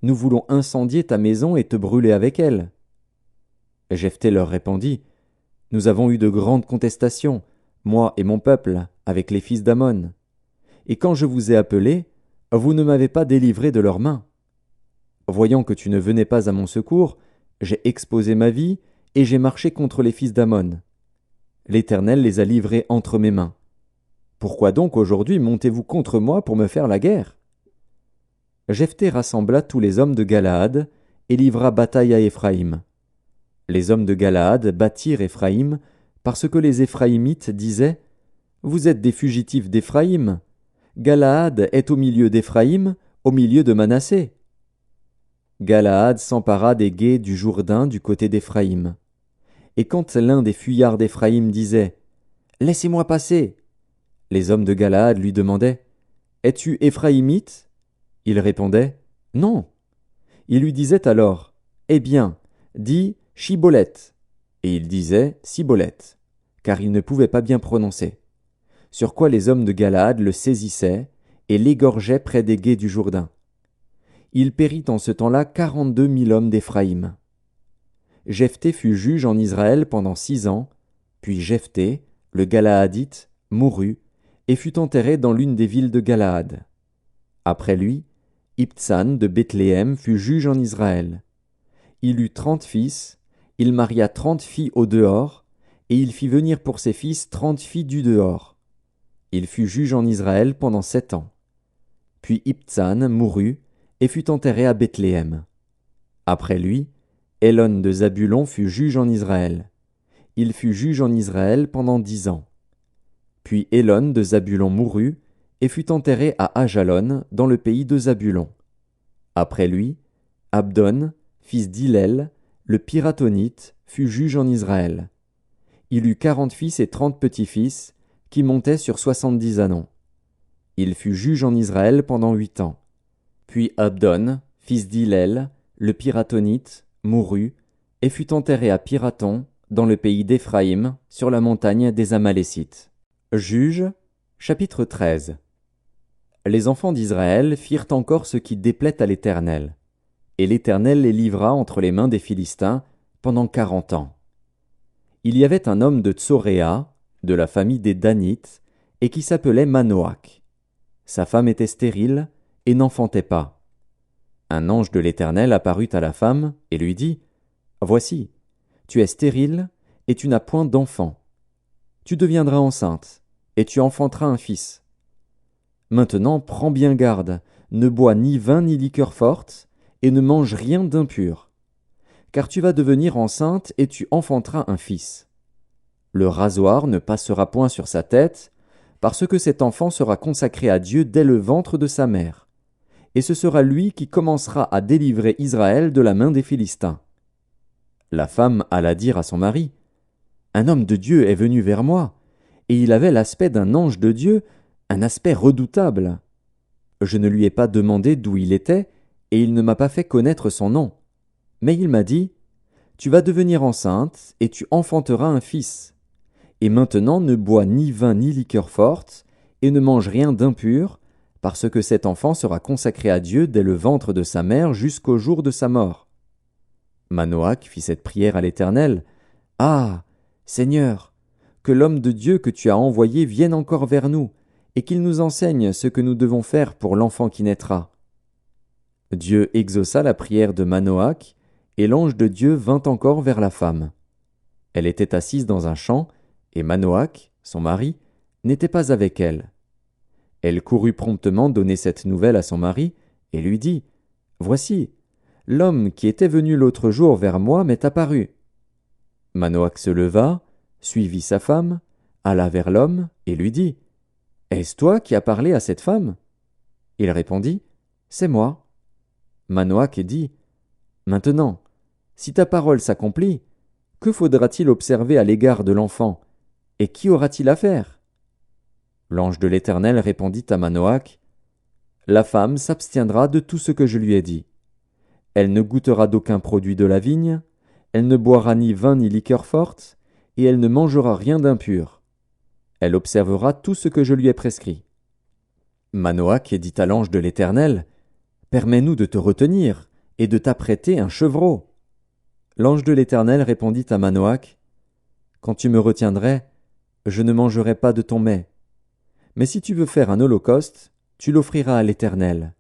Nous voulons incendier ta maison et te brûler avec elle. Jephthé leur répondit: Nous avons eu de grandes contestations, moi et mon peuple, avec les fils d'Ammon. Et quand je vous ai appelés, vous ne m'avez pas délivré de leurs mains. Voyant que tu ne venais pas à mon secours, j'ai exposé ma vie, et j'ai marché contre les fils d'Ammon. L'Éternel les a livrés entre mes mains. Pourquoi donc aujourd'hui montez-vous contre moi pour me faire la guerre? Jephthé rassembla tous les hommes de Galaad, et livra bataille à Éphraïm. Les hommes de Galaad battirent Éphraïm, parce que les Éphraïmites disaient: Vous êtes des fugitifs d'Éphraïm. Galaad est au milieu d'Éphraïm, au milieu de Manassé. Galaad s'empara des gués du Jourdain du côté d'Éphraïm. Et quand l'un des fuyards d'Éphraïm disait: Laissez-moi passer, les hommes de Galaad lui demandaient: Es-tu Éphraïmite? Il répondait: Non. Il lui disait alors: Eh bien, dis Shiboleth. Et il disait Siboleth, car il ne pouvait pas bien prononcer. Sur quoi les hommes de Galaad le saisissaient et l'égorgeaient près des gués du Jourdain. Il périt en ce temps-là 42 000 hommes d'Éphraïm. Jephthé fut juge en Israël pendant 6 ans, puis Jephthé, le Galaadite, mourut et fut enterré dans l'une des villes de Galaad. Après lui, Ibtsan de Bethléem fut juge en Israël. Il eut 30 fils, il maria 30 filles au dehors, et il fit venir pour ses fils 30 filles du dehors. Il fut juge en Israël pendant 7 ans. Puis Ibtsan mourut et fut enterré à Bethléem. Après lui, Élon de Zabulon fut juge en Israël. Il fut juge en Israël pendant 10 ans. Puis Élon de Zabulon mourut et fut enterré à Ajalon dans le pays de Zabulon. Après lui, Abdon, fils d'Hillel, le Piratonite, fut juge en Israël. Il eut 40 fils et 30 petits-fils, qui montaient sur 70 ânons. Il fut juge en Israël pendant 8 ans. Puis Abdon, fils d'Hillel, le Piratonite, mourut, et fut enterré à Piraton, dans le pays d'Éphraïm, sur la montagne des Amalécites. Juges, chapitre 13. Les enfants d'Israël firent encore ce qui déplaît à l'Éternel. Et l'Éternel les livra entre les mains des Philistins pendant 40 ans. Il y avait un homme de Tsoréa, de la famille des Danites, et qui s'appelait Manoach. Sa femme était stérile et n'enfantait pas. Un ange de l'Éternel apparut à la femme et lui dit « Voici, tu es stérile et tu n'as point d'enfant. Tu deviendras enceinte et tu enfanteras un fils. Maintenant prends bien garde, ne bois ni vin ni liqueur forte, et ne mange rien d'impur. Car tu vas devenir enceinte et tu enfanteras un fils. Le rasoir ne passera point sur sa tête, parce que cet enfant sera consacré à Dieu dès le ventre de sa mère. Et ce sera lui qui commencera à délivrer Israël de la main des Philistins. » La femme alla dire à son mari, « Un homme de Dieu est venu vers moi, et il avait l'aspect d'un ange de Dieu, un aspect redoutable. Je ne lui ai pas demandé d'où il était, et il ne m'a pas fait connaître son nom. Mais il m'a dit, « Tu vas devenir enceinte, et tu enfanteras un fils. Et maintenant ne bois ni vin ni liqueur forte, et ne mange rien d'impur, parce que cet enfant sera consacré à Dieu dès le ventre de sa mère jusqu'au jour de sa mort. » Manoach fit cette prière à l'Éternel. « Ah, Seigneur, que l'homme de Dieu que tu as envoyé vienne encore vers nous, et qu'il nous enseigne ce que nous devons faire pour l'enfant qui naîtra. » Dieu exauça la prière de Manoach, et l'ange de Dieu vint encore vers la femme. Elle était assise dans un champ, et Manoach, son mari, n'était pas avec elle. Elle courut promptement donner cette nouvelle à son mari, et lui dit, « Voici, l'homme qui était venu l'autre jour vers moi m'est apparu. » Manoach se leva, suivit sa femme, alla vers l'homme, et lui dit, « Est-ce toi qui as parlé à cette femme ?» Il répondit, « C'est moi. » Manoach dit, « Maintenant, si ta parole s'accomplit, que faudra-t-il observer à l'égard de l'enfant, et qui aura-t-il à faire ?» L'ange de l'Éternel répondit à Manoach, « La femme s'abstiendra de tout ce que je lui ai dit. Elle ne goûtera d'aucun produit de la vigne, elle ne boira ni vin ni liqueur forte, et elle ne mangera rien d'impur. Elle observera tout ce que je lui ai prescrit. » Manoach dit à l'ange de l'Éternel, « Permets-nous de te retenir et de t'apprêter un chevreau. » L'ange de l'Éternel répondit à Manoach, « Quand tu me retiendrais, je ne mangerai pas de ton mets. Mais si tu veux faire un holocauste, tu l'offriras à l'Éternel. »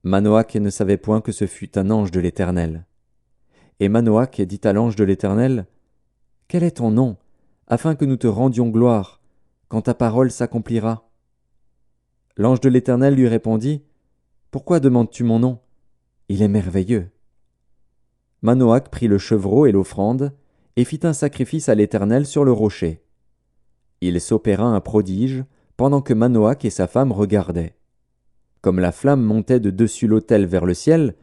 Manoach ne savait point que ce fût un ange de l'Éternel. Et Manoach dit à l'ange de l'Éternel, « Quel est ton nom, afin que nous te rendions gloire, quand ta parole s'accomplira ?» L'ange de l'Éternel lui répondit, « Pourquoi demandes-tu mon nom? Il est merveilleux. » Manoach prit le chevreau et l'offrande, et fit un sacrifice à l'Éternel sur le rocher. Il s'opéra un prodige, pendant que Manoach et sa femme regardaient. Comme la flamme montait de dessus l'autel vers le ciel,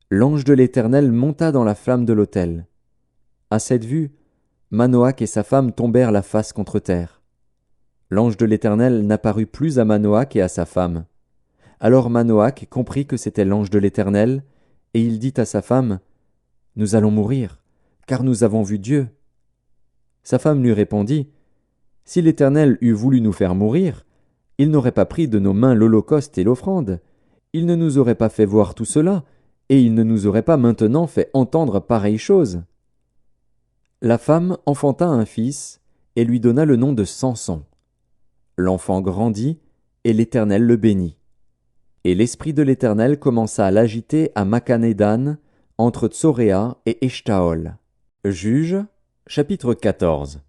l'ange de l'Éternel monta dans la flamme de l'autel. À cette vue, Manoach et sa femme tombèrent la face contre terre. L'ange de l'Éternel n'apparut plus à Manoach et à sa femme. Alors Manoach comprit que c'était l'ange de l'Éternel, et il dit à sa femme, « Nous allons mourir, car nous avons vu Dieu. » Sa femme lui répondit, « Si l'Éternel eût voulu nous faire mourir, il n'aurait pas pris de nos mains l'holocauste et l'offrande, il ne nous aurait pas fait voir tout cela, et il ne nous aurait pas maintenant fait entendre pareille chose. » La femme enfanta un fils, et lui donna le nom de Samson. L'enfant grandit, et l'Éternel le bénit. Et l'esprit de l'Éternel commença à l'agiter à Makanédan, entre Tsoréa et Eshtaol. Juges, chapitre 14.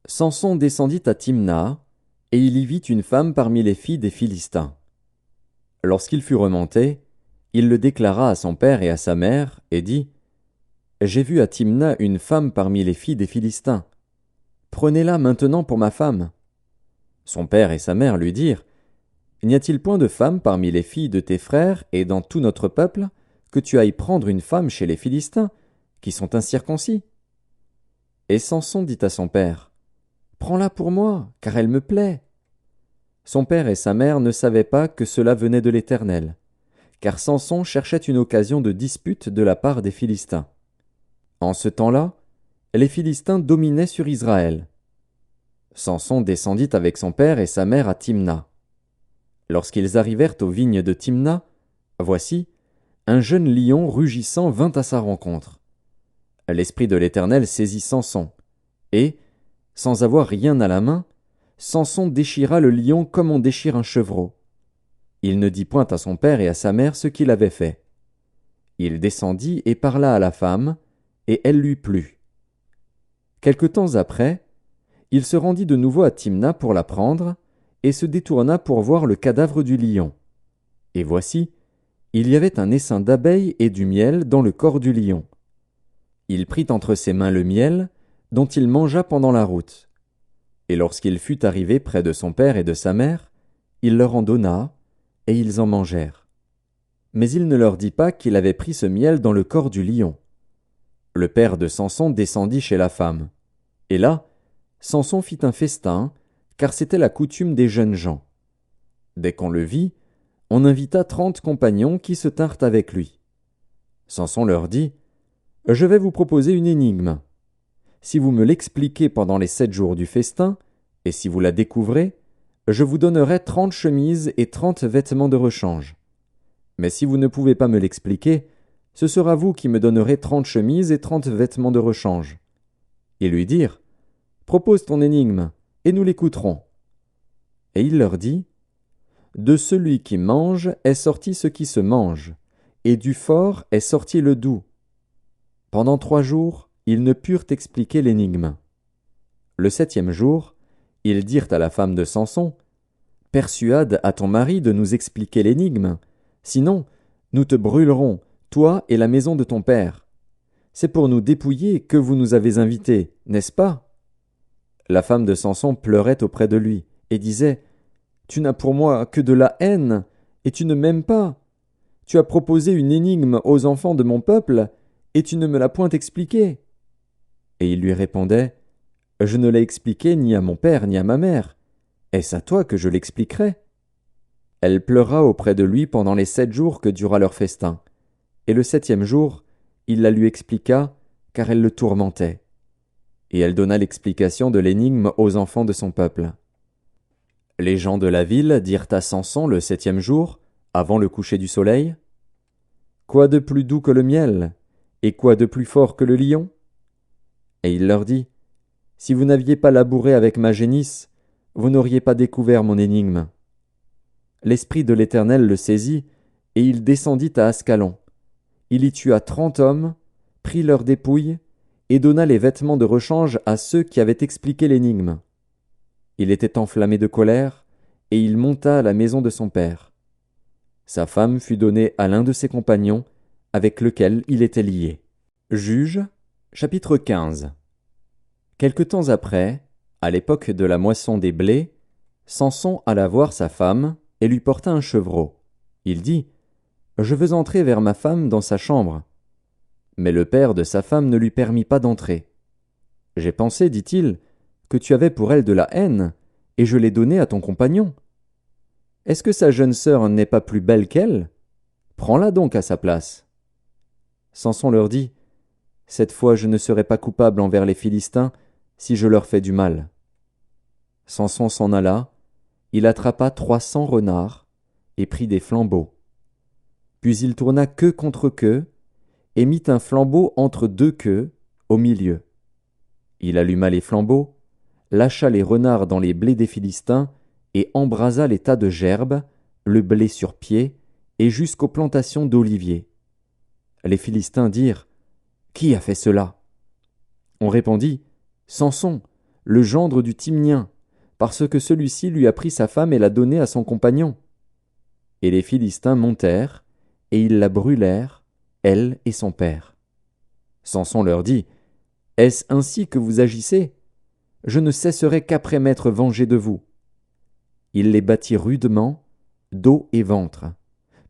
Samson descendit à Timna, et il y vit une femme parmi les filles des Philistins. Lorsqu'il fut remonté, il le déclara à son père et à sa mère, et dit, « J'ai vu à Timna une femme parmi les filles des Philistins. Prenez-la maintenant pour ma femme. » Son père et sa mère lui dirent, « N'y a-t-il point de femme parmi les filles de tes frères et dans tout notre peuple, que tu ailles prendre une femme chez les Philistins, qui sont incirconcis? » Et Samson dit à son père, « Prends-la pour moi, car elle me plaît. » Son père et sa mère ne savaient pas que cela venait de l'Éternel, car Samson cherchait une occasion de dispute de la part des Philistins. En ce temps-là, les Philistins dominaient sur Israël. Samson descendit avec son père et sa mère à Timna. Lorsqu'ils arrivèrent aux vignes de Timna, voici, un jeune lion rugissant vint à sa rencontre. L'esprit de l'Éternel saisit Samson, et, sans avoir rien à la main, Samson déchira le lion comme on déchire un chevreau. Il ne dit point à son père et à sa mère ce qu'il avait fait. Il descendit et parla à la femme, et elle lui plut. Quelque temps après, il se rendit de nouveau à Timna pour la prendre, et se détourna pour voir le cadavre du lion. Et voici, il y avait un essaim d'abeilles et du miel dans le corps du lion. Il prit entre ses mains le miel, dont il mangea pendant la route. Et lorsqu'il fut arrivé près de son père et de sa mère, il leur en donna, et ils en mangèrent. Mais il ne leur dit pas qu'il avait pris ce miel dans le corps du lion. Le père de Samson descendit chez la femme. Et là, Samson fit un festin, car c'était la coutume des jeunes gens. Dès qu'on le vit, on invita 30 compagnons qui se tinrent avec lui. Samson leur dit, « Je vais vous proposer une énigme. Si vous me l'expliquez pendant les 7 jours du festin, et si vous la découvrez, je vous donnerai 30 chemises et 30 vêtements de rechange. Mais si vous ne pouvez pas me l'expliquer, ce sera vous qui me donnerez 30 chemises et 30 vêtements de rechange. » Ils lui dirent, « Propose ton énigme, et nous l'écouterons. » Et il leur dit, « De celui qui mange est sorti ce qui se mange, et du fort est sorti le doux. » Pendant 3 jours, ils ne purent expliquer l'énigme. Le 7e jour, ils dirent à la femme de Samson, « Persuade à ton mari de nous expliquer l'énigme, sinon nous te brûlerons, toi et la maison de ton père. C'est pour nous dépouiller que vous nous avez invités, n'est-ce pas? » La femme de Samson pleurait auprès de lui, et disait, « Tu n'as pour moi que de la haine, et tu ne m'aimes pas. Tu as proposé une énigme aux enfants de mon peuple, et tu ne me l'as point expliquée. » Et il lui répondait, « Je ne l'ai expliqué ni à mon père ni à ma mère. Est-ce à toi que je l'expliquerai? » Elle pleura auprès de lui pendant les 7 jours que dura leur festin. Et le 7e jour, il la lui expliqua, car elle le tourmentait. Et elle donna l'explication de l'énigme aux enfants de son peuple. Les gens de la ville dirent à Samson le 7e jour, avant le coucher du soleil, « Quoi de plus doux que le miel, et quoi de plus fort que le lion? » Et il leur dit, « Si vous n'aviez pas labouré avec ma génisse, vous n'auriez pas découvert mon énigme. » L'esprit de l'Éternel le saisit, et il descendit à Ascalon. Il y tua 30 hommes, prit leurs dépouilles, et donna les vêtements de rechange à ceux qui avaient expliqué l'énigme. Il était enflammé de colère, et il monta à la maison de son père. Sa femme fut donnée à l'un de ses compagnons, avec lequel il était lié. Juges, chapitre 15. Quelque temps après, à l'époque de la moisson des blés, Samson alla voir sa femme et lui porta un chevreau. Il dit, « Je veux entrer vers ma femme dans sa chambre. » Mais le père de sa femme ne lui permit pas d'entrer. « J'ai pensé, dit-il, que tu avais pour elle de la haine, et je l'ai donnée à ton compagnon. Est-ce que sa jeune sœur n'est pas plus belle qu'elle? Prends-la donc à sa place. » Samson leur dit, « Cette fois je ne serai pas coupable envers les Philistins, si je leur fais du mal. Samson s'en alla, il attrapa 300 renards et prit des flambeaux. Puis il tourna queue contre queue et mit un flambeau entre deux queues au milieu. Il alluma les flambeaux, lâcha les renards dans les blés des Philistins et embrasa les tas de gerbes, le blé sur pied et jusqu'aux plantations d'oliviers. Les Philistins dirent : « Qui a fait cela ? » On répondit : « Samson, le gendre du Timnien, parce que celui-ci lui a pris sa femme et l'a donnée à son compagnon. » Et les Philistins montèrent, et ils la brûlèrent, elle et son père. Samson leur dit : « Est-ce ainsi que vous agissez ? Je ne cesserai qu'après m'être vengé de vous. » Il les battit rudement, dos et ventre.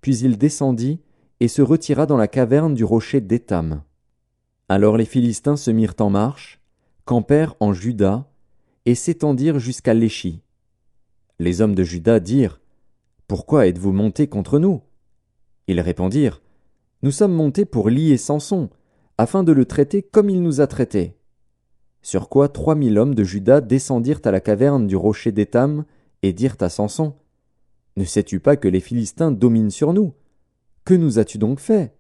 Puis il descendit et se retira dans la caverne du rocher d'Étam. Alors les Philistins se mirent en marche, campèrent en Juda, et s'étendirent jusqu'à Léchi. Les hommes de Juda dirent : « Pourquoi êtes-vous montés contre nous ? » Ils répondirent : « Nous sommes montés pour lier Samson, afin de le traiter comme il nous a traités. » Sur quoi 3000 hommes de Juda descendirent à la caverne du rocher d'Étam et dirent à Samson : « Ne sais-tu pas que les Philistins dominent sur nous ? Que nous as-tu donc fait ? »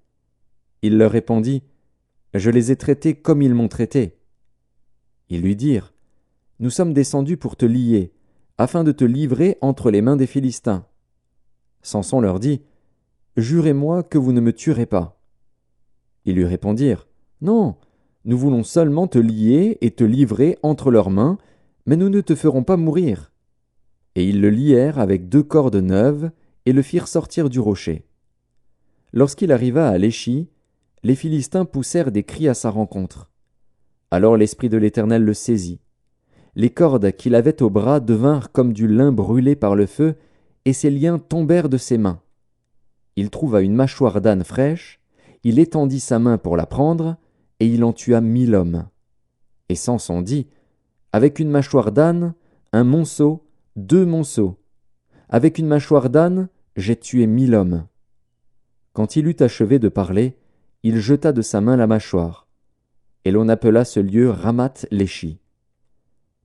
Il leur répondit : « Je les ai traités comme ils m'ont traité. » Ils lui dirent : « Nous sommes descendus pour te lier, afin de te livrer entre les mains des Philistins. » Samson leur dit : « Jurez-moi que vous ne me tuerez pas. » Ils lui répondirent : « Non, nous voulons seulement te lier et te livrer entre leurs mains, mais nous ne te ferons pas mourir. » Et ils le lièrent avec 2 cordes neuves et le firent sortir du rocher. Lorsqu'il arriva à Léchi, les Philistins poussèrent des cris à sa rencontre. Alors l'Esprit de l'Éternel le saisit. Les cordes qu'il avait au bras devinrent comme du lin brûlé par le feu, et ses liens tombèrent de ses mains. Il trouva une mâchoire d'âne fraîche, il étendit sa main pour la prendre, et il en tua 1000 hommes. Et Samson dit : « Avec une mâchoire d'âne, un monceau, 2 monceaux. Avec une mâchoire d'âne, j'ai tué 1000 hommes. » Quand il eut achevé de parler, il jeta de sa main la mâchoire. Et l'on appela ce lieu Ramath Léchi.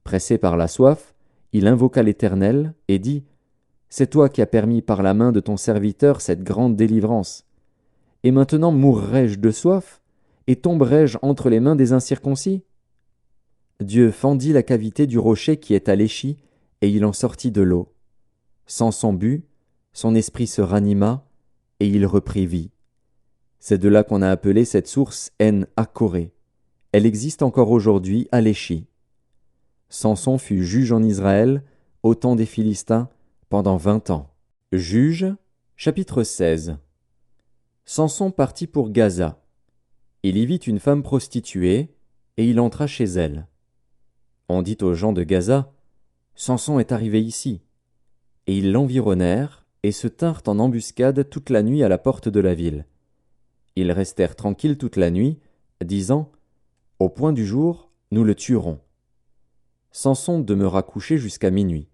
Pressé par la soif, il invoqua l'Éternel et dit : « C'est toi qui as permis par la main de ton serviteur cette grande délivrance. Et maintenant mourrai-je de soif, et tomberai-je entre les mains des incirconcis ? » Dieu fendit la cavité du rocher qui est à Léchi, et il en sortit de l'eau. Samson but, son esprit se ranima, et il reprit vie. C'est de là qu'on a appelé cette source En-Akkoré. Elle existe encore aujourd'hui à Léchi. Samson fut juge en Israël, au temps des Philistins, pendant 20 ans. Juges, chapitre 16. Samson partit pour Gaza. Il y vit une femme prostituée, et il entra chez elle. On dit aux gens de Gaza : « Samson est arrivé ici. » Et ils l'environnèrent, et se tinrent en embuscade toute la nuit à la porte de la ville. Ils restèrent tranquilles toute la nuit, disant : « Au point du jour, nous le tuerons. » Samson demeura couché jusqu'à minuit.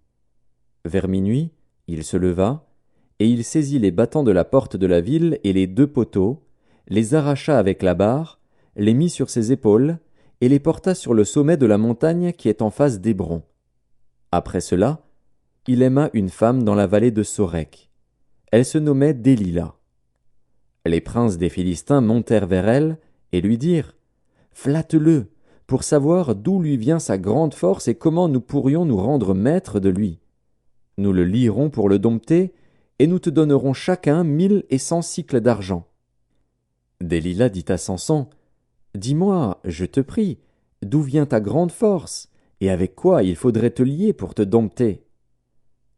Vers minuit, il se leva, et il saisit les battants de la porte de la ville et les 2 poteaux, les arracha avec la barre, les mit sur ses épaules, et les porta sur le sommet de la montagne qui est en face d'Hébron. Après cela, il aima une femme dans la vallée de Sorek. Elle se nommait Délila. Les princes des Philistins montèrent vers elle et lui dirent : « Flatte-le, pour savoir d'où lui vient sa grande force et comment nous pourrions nous rendre maîtres de lui. Nous le lierons pour le dompter, et nous te donnerons chacun 1100 cycles d'argent. » Délila dit à Samson : « Dis-moi, je te prie, d'où vient ta grande force, et avec quoi il faudrait te lier pour te dompter ? »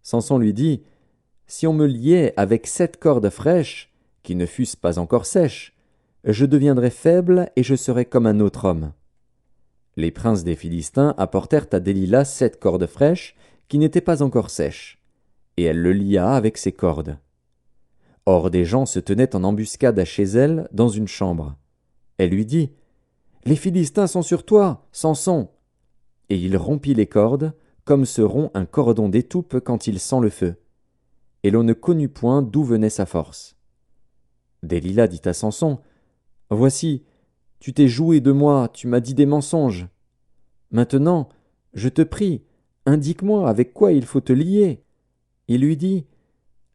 Samson lui dit : « Si on me liait avec 7 cordes fraîches, qui ne fussent pas encore sèches, je deviendrais faible et je serais comme un autre homme. » Les princes des Philistins apportèrent à Délila 7 cordes fraîches qui n'étaient pas encore sèches, et elle le lia avec ses cordes. Or des gens se tenaient en embuscade chez elle dans une chambre. Elle lui dit : « Les Philistins sont sur toi, Samson !» Et il rompit les cordes, comme se rompt un cordon d'étoupe quand il sent le feu. Et l'on ne connut point d'où venait sa force. Délila dit à Samson : « Voici, tu t'es joué de moi, tu m'as dit des mensonges. » Maintenant, je te prie, indique-moi avec quoi il faut te lier. Il lui dit,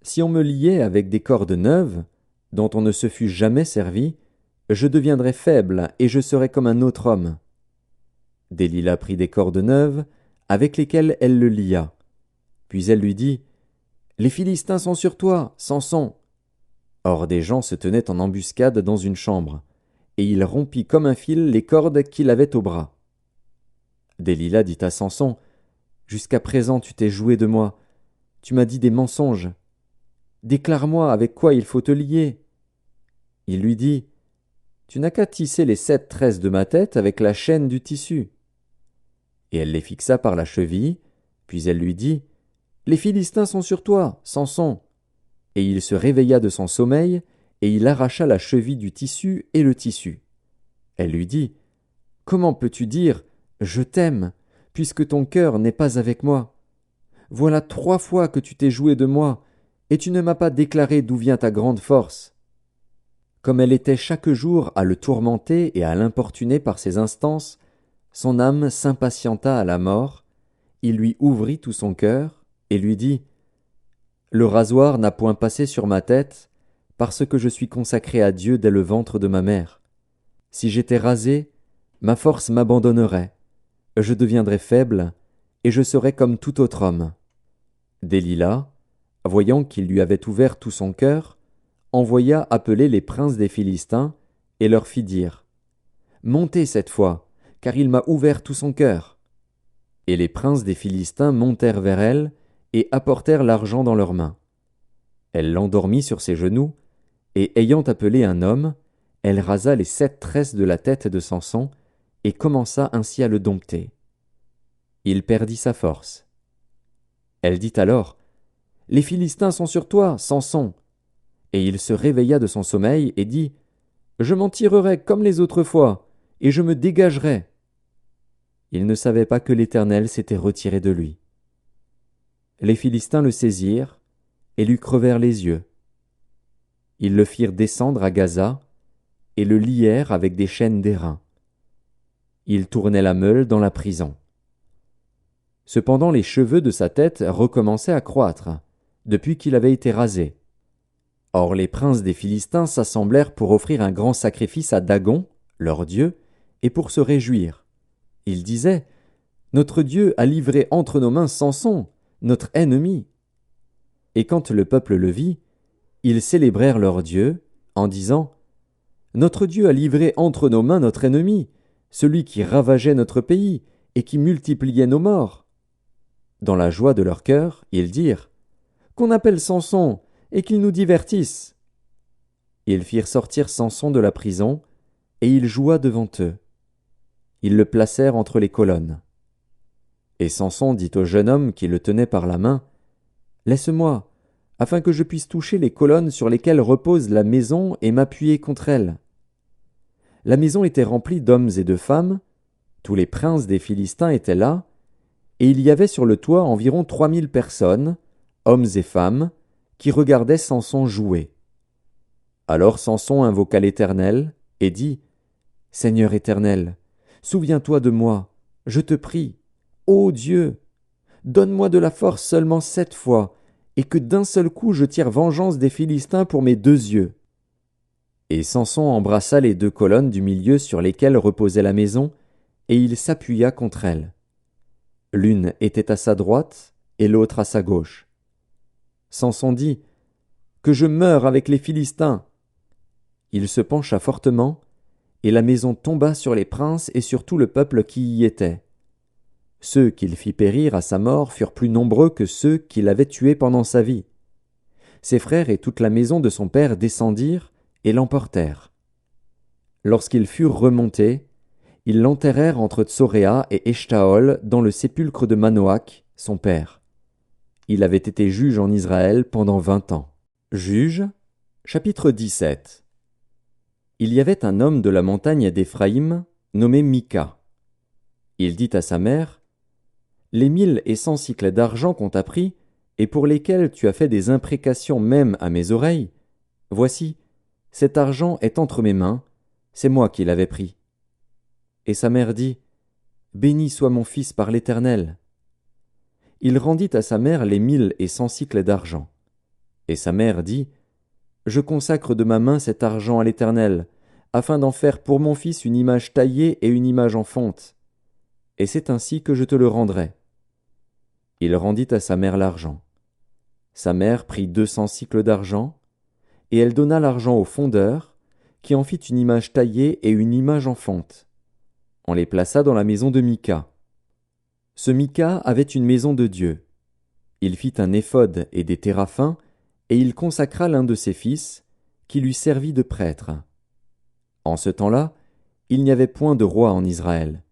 si on me liait avec des cordes neuves, dont on ne se fût jamais servi, je deviendrais faible et je serais comme un autre homme. Délila prit des cordes neuves, avec lesquelles elle le lia. Puis elle lui dit, les Philistins sont sur toi, Samson. Or des gens se tenaient en embuscade dans une chambre, et il rompit comme un fil les cordes qu'il avait au bras. Délila dit à Samson, jusqu'à présent tu t'es joué de moi, tu m'as dit des mensonges. Déclare-moi avec quoi il faut te lier. Il lui dit, tu n'as qu'à tisser les 7 tresses de ma tête avec la chaîne du tissu. Et elle les fixa par la cheville, puis elle lui dit, les Philistins sont sur toi, Samson. Et il se réveilla de son sommeil, et il arracha la cheville du tissu et le tissu. Elle lui dit, comment peux-tu dire, je t'aime, puisque ton cœur n'est pas avec moi? Voilà 3 fois que tu t'es joué de moi, et tu ne m'as pas déclaré d'où vient ta grande force. Comme elle était chaque jour à le tourmenter et à l'importuner par ses instances, son âme s'impatienta à la mort, il lui ouvrit tout son cœur, et lui dit, le rasoir n'a point passé sur ma tête, parce que je suis consacré à Dieu dès le ventre de ma mère. Si j'étais rasé, ma force m'abandonnerait, je deviendrais faible, et je serais comme tout autre homme. Délila, voyant qu'il lui avait ouvert tout son cœur, envoya appeler les princes des Philistins, et leur fit dire, montez cette fois, car il m'a ouvert tout son cœur. Et les princes des Philistins montèrent vers elle, et apportèrent l'argent dans leurs mains. Elle l'endormit sur ses genoux, et ayant appelé un homme, elle rasa les 7 tresses de la tête de Samson, et commença ainsi à le dompter. Il perdit sa force. Elle dit alors, les Philistins sont sur toi, Samson. Et il se réveilla de son sommeil, et dit, je m'en tirerai comme les autres fois, et je me dégagerai. Il ne savait pas que l'Éternel s'était retiré de lui. Les Philistins le saisirent, et lui crevèrent les yeux. Ils le firent descendre à Gaza, et le lièrent avec des chaînes d'airain. Il tournait la meule dans la prison. Cependant les cheveux de sa tête recommençaient à croître, depuis qu'il avait été rasé. Or les princes des Philistins s'assemblèrent pour offrir un grand sacrifice à Dagon, leur dieu, et pour se réjouir. Ils disaient, notre Dieu a livré entre nos mains Samson, notre ennemi. Et quand le peuple le vit, ils célébrèrent leur Dieu, en disant, notre Dieu a livré entre nos mains notre ennemi, celui qui ravageait notre pays et qui multipliait nos morts. Dans la joie de leur cœur, ils dirent, qu'on appelle Samson et qu'il nous divertisse. Ils firent sortir Samson de la prison, et il joua devant eux. Ils le placèrent entre les colonnes. Et Samson dit au jeune homme qui le tenait par la main, laisse-moi, afin que je puisse toucher les colonnes sur lesquelles repose la maison et m'appuyer contre elles. La maison était remplie d'hommes et de femmes, tous les princes des Philistins étaient là, et il y avait sur le toit environ 3000 personnes, hommes et femmes, qui regardaient Samson jouer. Alors Samson invoqua l'Éternel, et dit, Seigneur éternel, souviens-toi de moi, je te prie, ô Dieu, donne-moi de la force seulement 7 fois, et que d'un seul coup je tire vengeance des Philistins pour mes 2 yeux. Et Samson embrassa les 2 colonnes du milieu sur lesquelles reposait la maison, et il s'appuya contre elles. L'une était à sa droite, et l'autre à sa gauche. Samson dit, que je meure avec les Philistins. Il se pencha fortement, et la maison tomba sur les princes et sur tout le peuple qui y était. Ceux qu'il fit périr à sa mort furent plus nombreux que ceux qu'il avait tués pendant sa vie. Ses frères et toute la maison de son père descendirent et l'emportèrent. Lorsqu'ils furent remontés, ils l'enterrèrent entre Tsoréa et Eshtaol dans le sépulcre de Manoach, son père. Il avait été juge en Israël pendant 20 ans. Juges, chapitre 17. Il y avait un homme de la montagne d'Éphraïm, nommé Mika. Il dit à sa mère, les 1100 cycles d'argent qu'on t'a pris, et pour lesquels tu as fait des imprécations même à mes oreilles, voici, cet argent est entre mes mains, c'est moi qui l'avais pris. Et sa mère dit, béni soit mon fils par l'Éternel. Il rendit à sa mère les 1 100 cycles d'argent. Et sa mère dit, Je consacre de ma main cet argent à l'Éternel, afin d'en faire pour mon fils une image taillée et une image en fonte. Et c'est ainsi que je te le rendrai. Il rendit à sa mère l'argent. Sa mère prit 200 cycles d'argent, et elle donna l'argent au fondeur, qui en fit une image taillée et une image en fonte. On les plaça dans la maison de Mika. Ce Mika avait une maison de Dieu. Il fit un éphod et des téraphins, et il consacra l'un de ses fils, qui lui servit de prêtre. En ce temps-là, il n'y avait point de roi en Israël.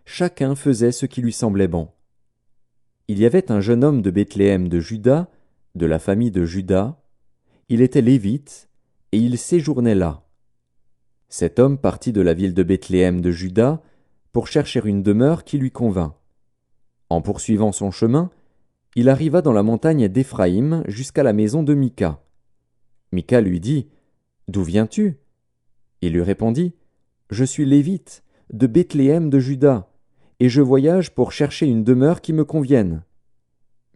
Chacun faisait ce qui lui semblait bon. Il y avait un jeune homme de Bethléem de Juda, de la famille de Juda. Il était lévite, et il séjournait là. Cet homme partit de la ville de Bethléem de Juda pour chercher une demeure qui lui convint. En poursuivant son chemin, il arriva dans la montagne d'Éphraïm jusqu'à la maison de Mika. Mika lui dit, « D'où viens-tu » Il lui répondit, « Je suis lévite, de Bethléem de Juda, et je voyage pour chercher une demeure qui me convienne. »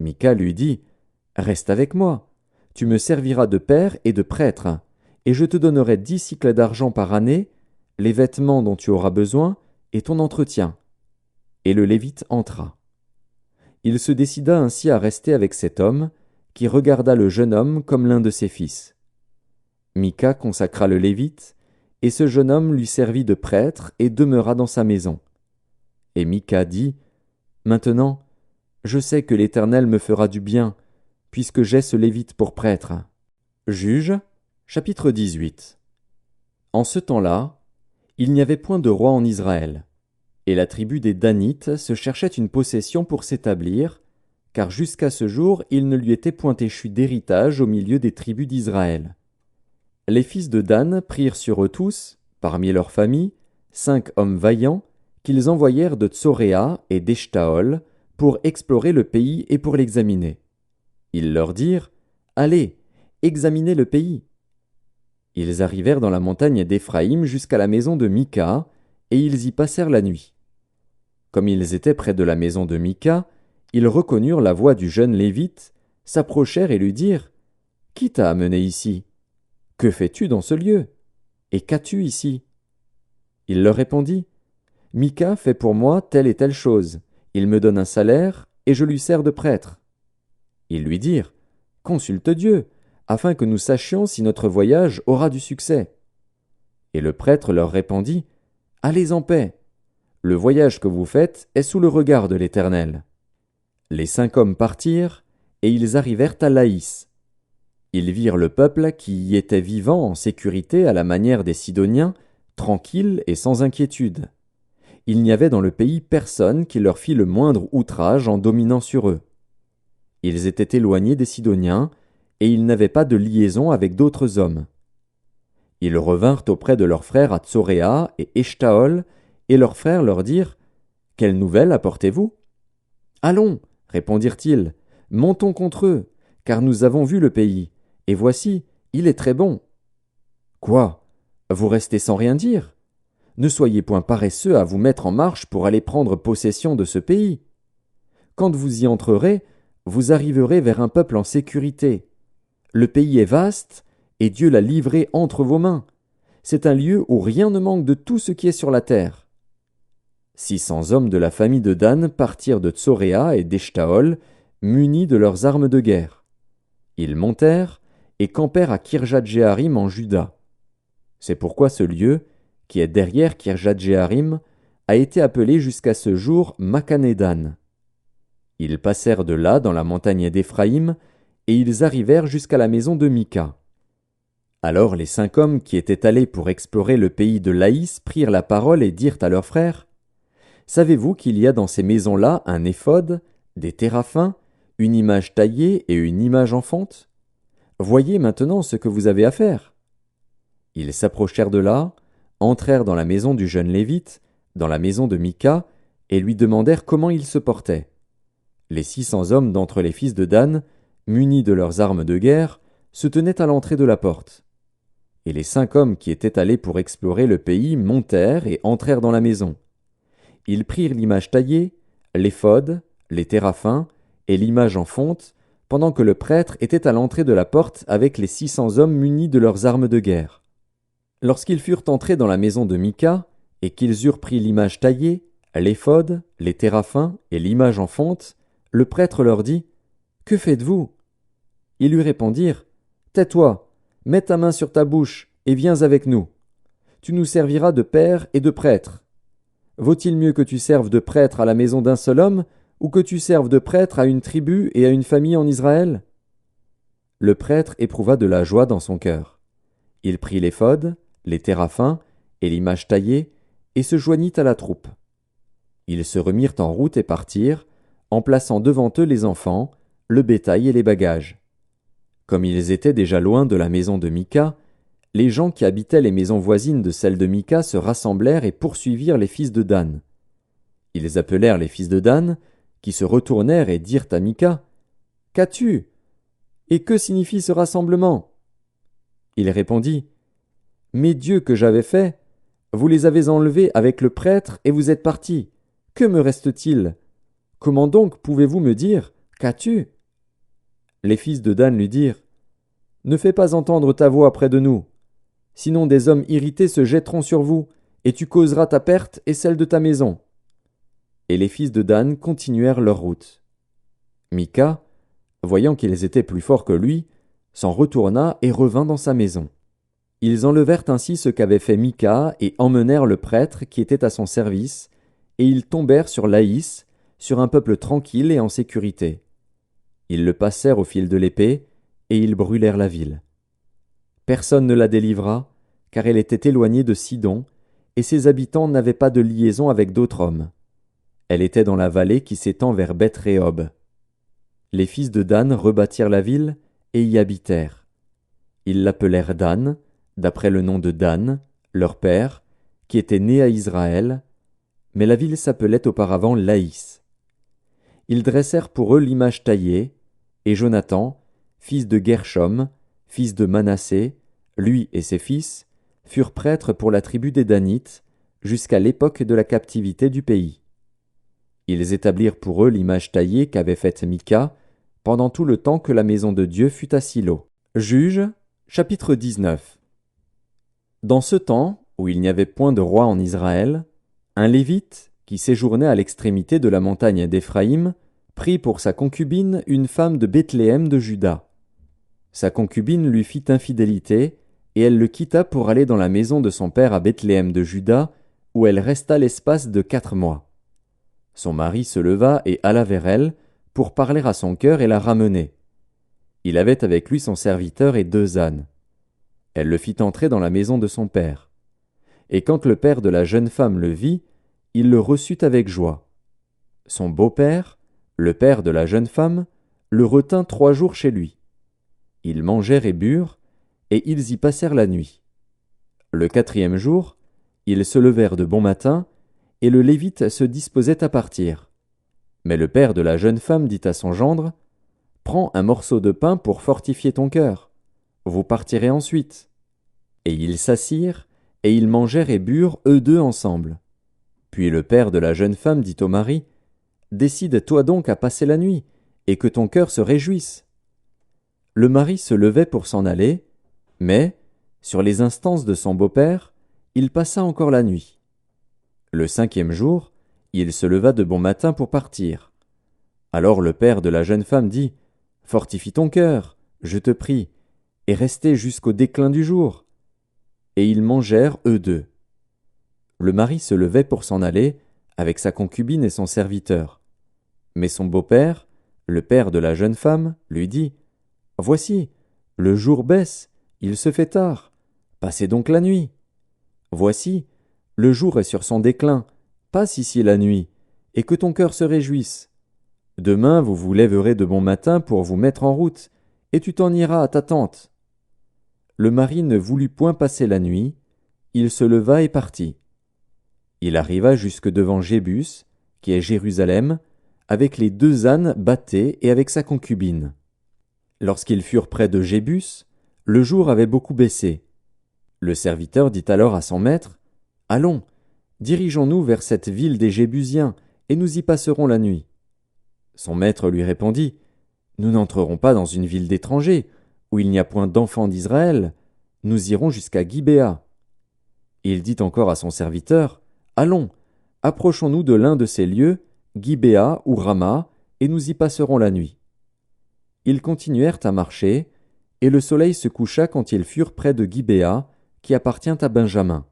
Mika lui dit, « Reste avec moi, tu me serviras de père et de prêtre, et je te donnerai 10 cycles d'argent par année, les vêtements dont tu auras besoin, et ton entretien. » Et le Lévite entra. Il se décida ainsi à rester avec cet homme, qui regarda le jeune homme comme l'un de ses fils. Mika consacra le Lévite, et ce jeune homme lui servit de prêtre et demeura dans sa maison. Et Mika dit, « Maintenant, je sais que l'Éternel me fera du bien, puisque j'ai ce Lévite pour prêtre. » Juges, chapitre 18. En ce temps-là, il n'y avait point de roi en Israël. Et la tribu des Danites se cherchait une possession pour s'établir, car jusqu'à ce jour il ne lui était point échu d'héritage au milieu des tribus d'Israël. Les fils de Dan prirent sur eux tous, parmi leurs familles, 5 hommes vaillants, qu'ils envoyèrent de Tsoréa et d'Eshtaol pour explorer le pays et pour l'examiner. Ils leur dirent, « Allez, examinez le pays. » Ils arrivèrent dans la montagne d'Éphraïm jusqu'à la maison de Mika, et ils y passèrent la nuit. Comme ils étaient près de la maison de Mika, ils reconnurent la voix du jeune Lévite, s'approchèrent et lui dirent, « Qui t'a amené ici? Que fais-tu dans ce lieu? Et qu'as-tu ici? » Il leur répondit, « Mika fait pour moi telle et telle chose. Il me donne un salaire, et je lui sers de prêtre. » Ils lui dirent, « Consulte Dieu, afin que nous sachions si notre voyage aura du succès. » Et le prêtre leur répondit, « Allez en paix. Le voyage que vous faites est sous le regard de l'Éternel. » Les 5 hommes partirent, et ils arrivèrent à Laïs. Ils virent le peuple qui y était vivant en sécurité à la manière des Sidoniens, tranquille et sans inquiétude. Il n'y avait dans le pays personne qui leur fît le moindre outrage en dominant sur eux. Ils étaient éloignés des Sidoniens, et ils n'avaient pas de liaison avec d'autres hommes. Ils revinrent auprès de leurs frères à Tsoréa et Eshtaol, et leurs frères leur dirent, « Quelle nouvelle apportez-vous » ? « Allons, répondirent-ils, montons contre eux, car nous avons vu le pays, et voici, il est très bon. » « Quoi? Vous restez sans rien dire? Ne soyez point paresseux à vous mettre en marche pour aller prendre possession de ce pays. Quand vous y entrerez, vous arriverez vers un peuple en sécurité. Le pays est vaste, et Dieu l'a livré entre vos mains. C'est un lieu où rien ne manque de tout ce qui est sur la terre. 600 hommes de la famille de Dan partirent de Tsoréa et d'Eshtaol, munis de leurs armes de guerre. Ils montèrent et campèrent à Kirjat-Jéarim en Juda. C'est pourquoi ce lieu, qui est derrière Kirjat-Jéarim, a été appelé jusqu'à ce jour Makhanedan. Ils passèrent de là dans la montagne d'Éphraïm, et ils arrivèrent jusqu'à la maison de Mika. Alors les 5 hommes qui étaient allés pour explorer le pays de Laïs prirent la parole et dirent à leurs frères, « Savez-vous qu'il y a dans ces maisons-là un éphod, des téraphins, une image taillée et une image en fonte? Voyez maintenant ce que vous avez à faire. » Ils s'approchèrent de là, entrèrent dans la maison du jeune Lévite, dans la maison de Mika, et lui demandèrent comment il se portait. Les 600 hommes d'entre les fils de Dan, munis de leurs armes de guerre, se tenaient à l'entrée de la porte. Et les 5 hommes qui étaient allés pour explorer le pays montèrent et entrèrent dans la maison. Ils prirent l'image taillée, l'éphod, les téraphins et l'image en fonte, pendant que le prêtre était à l'entrée de la porte avec les 600 hommes munis de leurs armes de guerre. Lorsqu'ils furent entrés dans la maison de Mika, et qu'ils eurent pris l'image taillée, l'éphod, les téraphins et l'image en fonte, le prêtre leur dit « Que faites-vous » Ils lui répondirent « Tais-toi, mets ta main sur ta bouche, et viens avec nous. Tu nous serviras de père et de prêtre. Vaut-il mieux que tu serves de prêtre à la maison d'un seul homme, ou que tu serves de prêtre à une tribu et à une famille en Israël » Le prêtre éprouva de la joie dans son cœur. Il prit l'éphod, les téraphins et l'image taillée, et se joignit à la troupe. Ils se remirent en route et partirent, en plaçant devant eux les enfants, le bétail et les bagages. Comme ils étaient déjà loin de la maison de Mika, les gens qui habitaient les maisons voisines de celle de Mika se rassemblèrent et poursuivirent les fils de Dan. Ils appelèrent les fils de Dan, qui se retournèrent et dirent à Mika « Qu'as-tu ? Et que signifie ce rassemblement » Il répondit « Mes dieux que j'avais faits, vous les avez enlevés avec le prêtre et vous êtes partis. Que me reste-t-il ? Comment donc pouvez-vous me dire « Qu'as-tu » Les fils de Dan lui dirent « Ne fais pas entendre ta voix près de nous. Sinon des hommes irrités se jetteront sur vous, et tu causeras ta perte et celle de ta maison. » Et les fils de Dan continuèrent leur route. Mika, voyant qu'ils étaient plus forts que lui, s'en retourna et revint dans sa maison. Ils enlevèrent ainsi ce qu'avait fait Mika et emmenèrent le prêtre qui était à son service, et ils tombèrent sur Laïs, sur un peuple tranquille et en sécurité. Ils le passèrent au fil de l'épée, et ils brûlèrent la ville. Personne ne la délivra, car elle était éloignée de Sidon, et ses habitants n'avaient pas de liaison avec d'autres hommes. Elle était dans la vallée qui s'étend vers Beth-Rehob. Les fils de Dan rebâtirent la ville, et y habitèrent. Ils l'appelèrent Dan, d'après le nom de Dan, leur père, qui était né à Israël, mais la ville s'appelait auparavant Laïs. Ils dressèrent pour eux l'image taillée, et Jonathan, fils de Gershom, fils de Manassé, lui et ses fils, furent prêtres pour la tribu des Danites, jusqu'à l'époque de la captivité du pays. Ils établirent pour eux l'image taillée qu'avait faite Mika, pendant tout le temps que la maison de Dieu fut à Silo. Juges, chapitre 19. Dans ce temps, où il n'y avait point de roi en Israël, un Lévite, qui séjournait à l'extrémité de la montagne d'Éphraïm, prit pour sa concubine une femme de Bethléem de Juda. Sa concubine lui fit infidélité, et elle le quitta pour aller dans la maison de son père à Bethléem de Juda, où elle resta l'espace de 4 mois. Son mari se leva et alla vers elle, pour parler à son cœur et la ramener. Il avait avec lui son serviteur et 2 ânes. Elle le fit entrer dans la maison de son père. Et quand le père de la jeune femme le vit, il le reçut avec joie. Son beau-père, le père de la jeune femme, le retint 3 jours chez lui. Ils mangèrent et burent, et ils y passèrent la nuit. Le 4e jour, ils se levèrent de bon matin, et le Lévite se disposait à partir. Mais le père de la jeune femme dit à son gendre « Prends un morceau de pain pour fortifier ton cœur. Vous partirez ensuite. » Et ils s'assirent, et ils mangèrent et burent eux 2 ensemble. Puis le père de la jeune femme dit au mari « Décide-toi donc à passer la nuit, et que ton cœur se réjouisse. » Le mari se levait pour s'en aller, mais, sur les instances de son beau-père, il passa encore la nuit. Le 5e jour, il se leva de bon matin pour partir. Alors le père de la jeune femme dit « Fortifie ton cœur, je te prie, et restez jusqu'au déclin du jour. » Et ils mangèrent eux 2. Le mari se levait pour s'en aller, avec sa concubine et son serviteur. Mais son beau-père, le père de la jeune femme, lui dit « Voici, le jour baisse, il se fait tard, passez donc la nuit. Voici, le jour est sur son déclin, passe ici la nuit, et que ton cœur se réjouisse. Demain vous vous lèverez de bon matin pour vous mettre en route, et tu t'en iras à ta tente. » Le mari ne voulut point passer la nuit, il se leva et partit. Il arriva jusque devant Jébus, qui est Jérusalem, avec les 2 ânes bâtés et avec sa concubine. Lorsqu'ils furent près de Jébus, le jour avait beaucoup baissé. Le serviteur dit alors à son maître « Allons, Dirigeons-nous vers cette ville des Jébusiens, et nous y passerons la nuit. Son maître lui répondit, Nous n'entrerons pas dans une ville d'étrangers, où il n'y a point d'enfants d'Israël. Nous irons jusqu'à Gibéa. Il dit encore à son serviteur, Allons, approchons-nous de l'un de ces lieux, Gibéa ou Rama, et nous y passerons la nuit. Ils continuèrent à marcher, et le soleil se coucha quand ils furent près de Gibéa, qui appartient à Benjamin.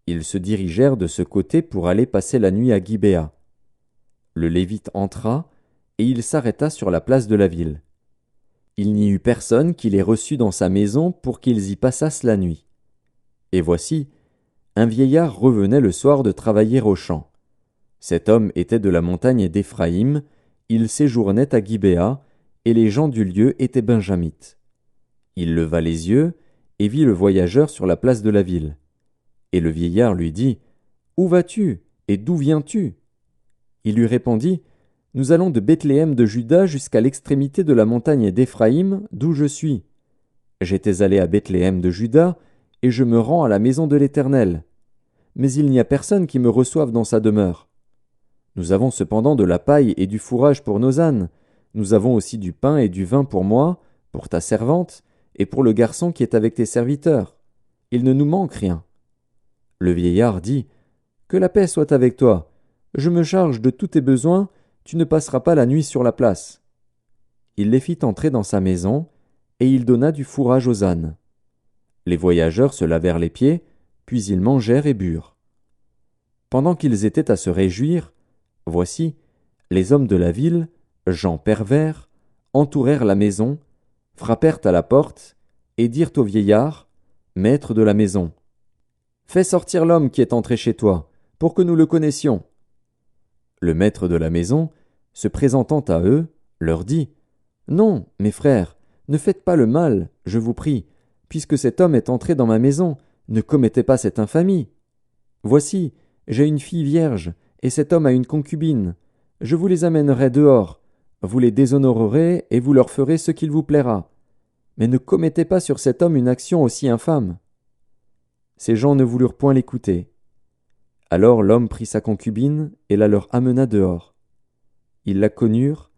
Ils se dirigèrent de ce côté pour aller passer la nuit à Gibéa. Le Lévite entra, et il s'arrêta sur la place de la ville. Il n'y eut personne qui les reçût dans sa maison pour qu'ils y passassent la nuit. Et voici, un vieillard revenait le soir de travailler au champ. Cet homme était de la montagne d'Éphraïm, il séjournait à Gibéa, et les gens du lieu étaient benjamites. Il leva les yeux et vit le voyageur sur la place de la ville. Et le vieillard lui dit, Où vas-tu et d'où viens-tu? Il lui répondit, Nous allons de Bethléem de Juda jusqu'à l'extrémité de la montagne d'Éphraïm, d'où je suis. J'étais allé à Bethléem de Juda, et je me rends à la maison de l'Éternel. Mais il n'y a personne qui me reçoive dans sa demeure. Nous avons cependant de la paille et du fourrage pour nos ânes. Nous avons aussi du pain et du vin pour moi, pour ta servante, et pour le garçon qui est avec tes serviteurs. Il ne nous manque rien. Le vieillard dit, Que la paix soit avec toi. Je me charge de tous tes besoins, tu ne passeras pas la nuit sur la place. Il les fit entrer dans sa maison, et il donna du fourrage aux ânes. Les voyageurs se lavèrent les pieds, puis ils mangèrent et burent. Pendant qu'ils étaient à se réjouir, voici, les hommes de la ville, gens pervers, entourèrent la maison, frappèrent à la porte, et dirent au vieillard, Maître de la maison, fais sortir l'homme qui est entré chez toi, pour que nous le connaissions. Le maître de la maison, se présentant à eux, leur dit, Non, mes frères, ne faites pas le mal, je vous prie, puisque cet homme est entré dans ma maison, ne commettez pas cette infamie. Voici, j'ai une fille vierge, et cet homme a une concubine. Je vous les amènerai dehors, vous les déshonorerez, et vous leur ferez ce qu'il vous plaira. Mais ne commettez pas sur cet homme une action aussi infâme. Ces gens ne voulurent point l'écouter. Alors l'homme prit sa concubine, et la leur amena dehors. Ils la connurent,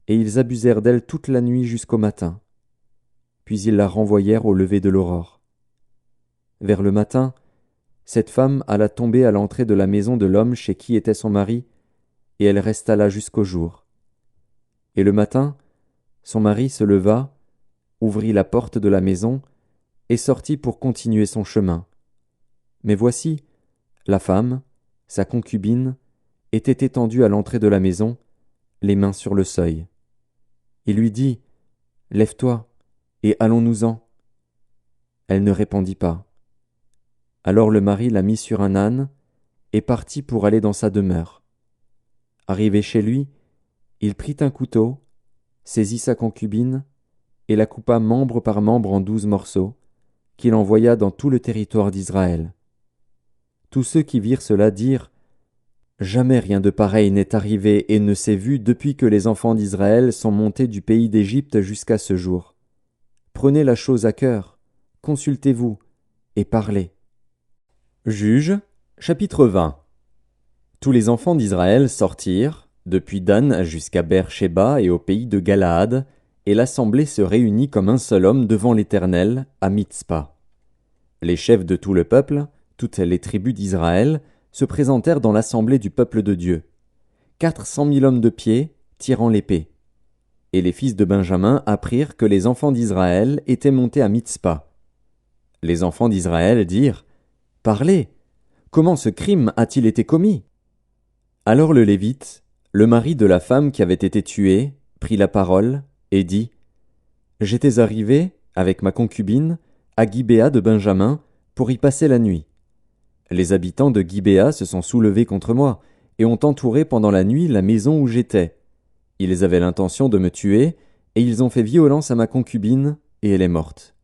et ils abusèrent d'elle toute la nuit jusqu'au matin. Puis ils la renvoyèrent au lever de l'aurore. Vers le matin, cette femme alla tomber à l'entrée de la maison de l'homme chez qui était son mari, et elle resta là jusqu'au jour. Et le matin, son mari se leva, ouvrit la porte de la maison, et sortit pour continuer son chemin. Mais voici, la femme, sa concubine, était étendue à l'entrée de la maison, les mains sur le seuil. Il lui dit, Lève-toi, et allons-nous-en. Elle ne répondit pas. Alors le mari la mit sur un âne, et partit pour aller dans sa demeure. Arrivé chez lui, il prit un couteau, saisit sa concubine, et la coupa membre par membre en 12 morceaux, qu'il envoya dans tout le territoire d'Israël. Tous ceux qui virent cela dirent, Jamais rien de pareil n'est arrivé et ne s'est vu depuis que les enfants d'Israël sont montés du pays d'Égypte jusqu'à ce jour. Prenez la chose à cœur, consultez-vous, et parlez. Juges, chapitre 20. Tous les enfants d'Israël sortirent, depuis Dan jusqu'à Beer-Shéba et au pays de Galaad, et l'assemblée se réunit comme un seul homme devant l'Éternel, à Mitzpa. Les chefs de tout le peuple, toutes les tribus d'Israël, se présentèrent dans l'assemblée du peuple de Dieu. 400 000 hommes de pied, tirant l'épée. Et les fils de Benjamin apprirent que les enfants d'Israël étaient montés à Mitzpa. Les enfants d'Israël dirent, Parlez, comment ce crime a-t-il été commis? Alors le Lévite, le mari de la femme qui avait été tuée, prit la parole et dit, J'étais arrivé, avec ma concubine, à Gibéa de Benjamin, pour y passer la nuit. Les habitants de Gibéa se sont soulevés contre moi, et ont entouré pendant la nuit la maison où j'étais. Ils avaient l'intention de me tuer, et ils ont fait violence à ma concubine, et elle est morte.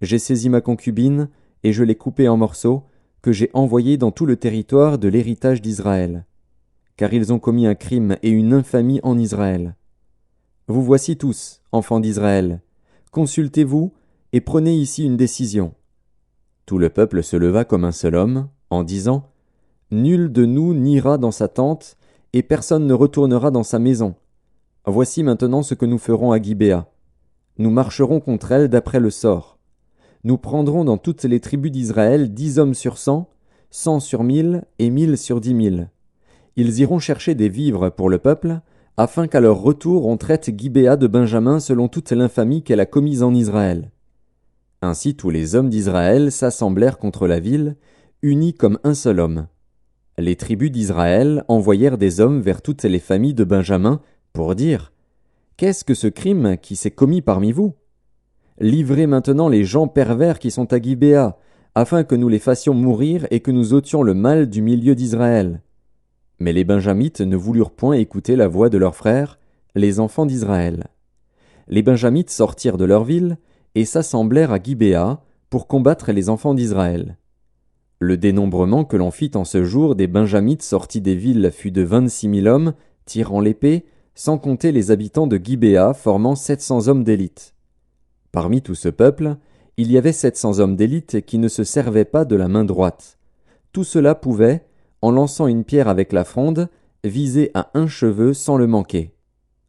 J'ai saisi ma concubine, et je l'ai coupée en morceaux, que j'ai envoyée dans tout le territoire de l'héritage d'Israël. Car ils ont commis un crime et une infamie en Israël. Vous voici tous, enfants d'Israël. Consultez-vous, et prenez ici une décision. Tout le peuple se leva comme un seul homme, en disant, Nul de nous n'ira dans sa tente, et personne ne retournera dans sa maison. Voici maintenant ce que nous ferons à Gibéa. Nous marcherons contre elle d'après le sort. Nous prendrons dans toutes les tribus d'Israël 10 hommes sur 100, 100 sur 1000 et 1000 sur 10 000. Ils iront chercher des vivres pour le peuple, afin qu'à leur retour on traite Gibéa de Benjamin selon toute l'infamie qu'elle a commise en Israël. Ainsi tous les hommes d'Israël s'assemblèrent contre la ville, unis comme un seul homme. Les tribus d'Israël envoyèrent des hommes vers toutes les familles de Benjamin pour dire « Qu'est-ce que ce crime qui s'est commis parmi vous ? Livrez maintenant les gens pervers qui sont à Gibéa, afin que nous les fassions mourir et que nous ôtions le mal du milieu d'Israël. » Mais les Benjamites ne voulurent point écouter la voix de leurs frères, les enfants d'Israël. Les Benjamites sortirent de leur ville et s'assemblèrent à Gibéa pour combattre les enfants d'Israël. Le dénombrement que l'on fit en ce jour des Benjamites sortis des villes fut de 26 000 hommes, tirant l'épée, sans compter les habitants de Gibéa formant 700 hommes d'élite. Parmi tout ce peuple, il y avait 700 hommes d'élite qui ne se servaient pas de la main droite. Tout cela pouvait, en lançant une pierre avec la fronde, viser à un cheveu sans le manquer.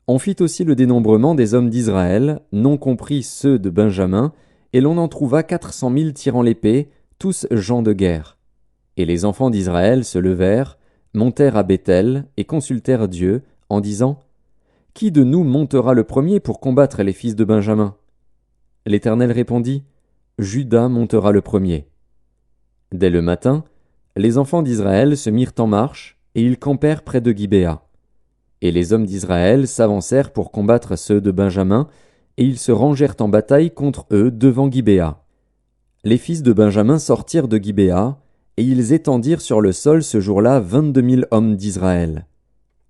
On fit aussi le dénombrement des hommes d'Israël, non compris ceux de Benjamin, et l'on en trouva 400 000 tirant l'épée, tous gens de guerre. Et les enfants d'Israël se levèrent, montèrent à Béthel, et consultèrent Dieu, en disant « Qui de nous montera le premier pour combattre les fils de Benjamin ?» L'Éternel répondit « Juda montera le premier. » Dès le matin, les enfants d'Israël se mirent en marche, et ils campèrent près de Gibéa. Et les hommes d'Israël s'avancèrent pour combattre ceux de Benjamin, et ils se rangèrent en bataille contre eux devant Gibéa. Les fils de Benjamin sortirent de Gibéa, et ils étendirent sur le sol ce jour-là 22 000 hommes d'Israël.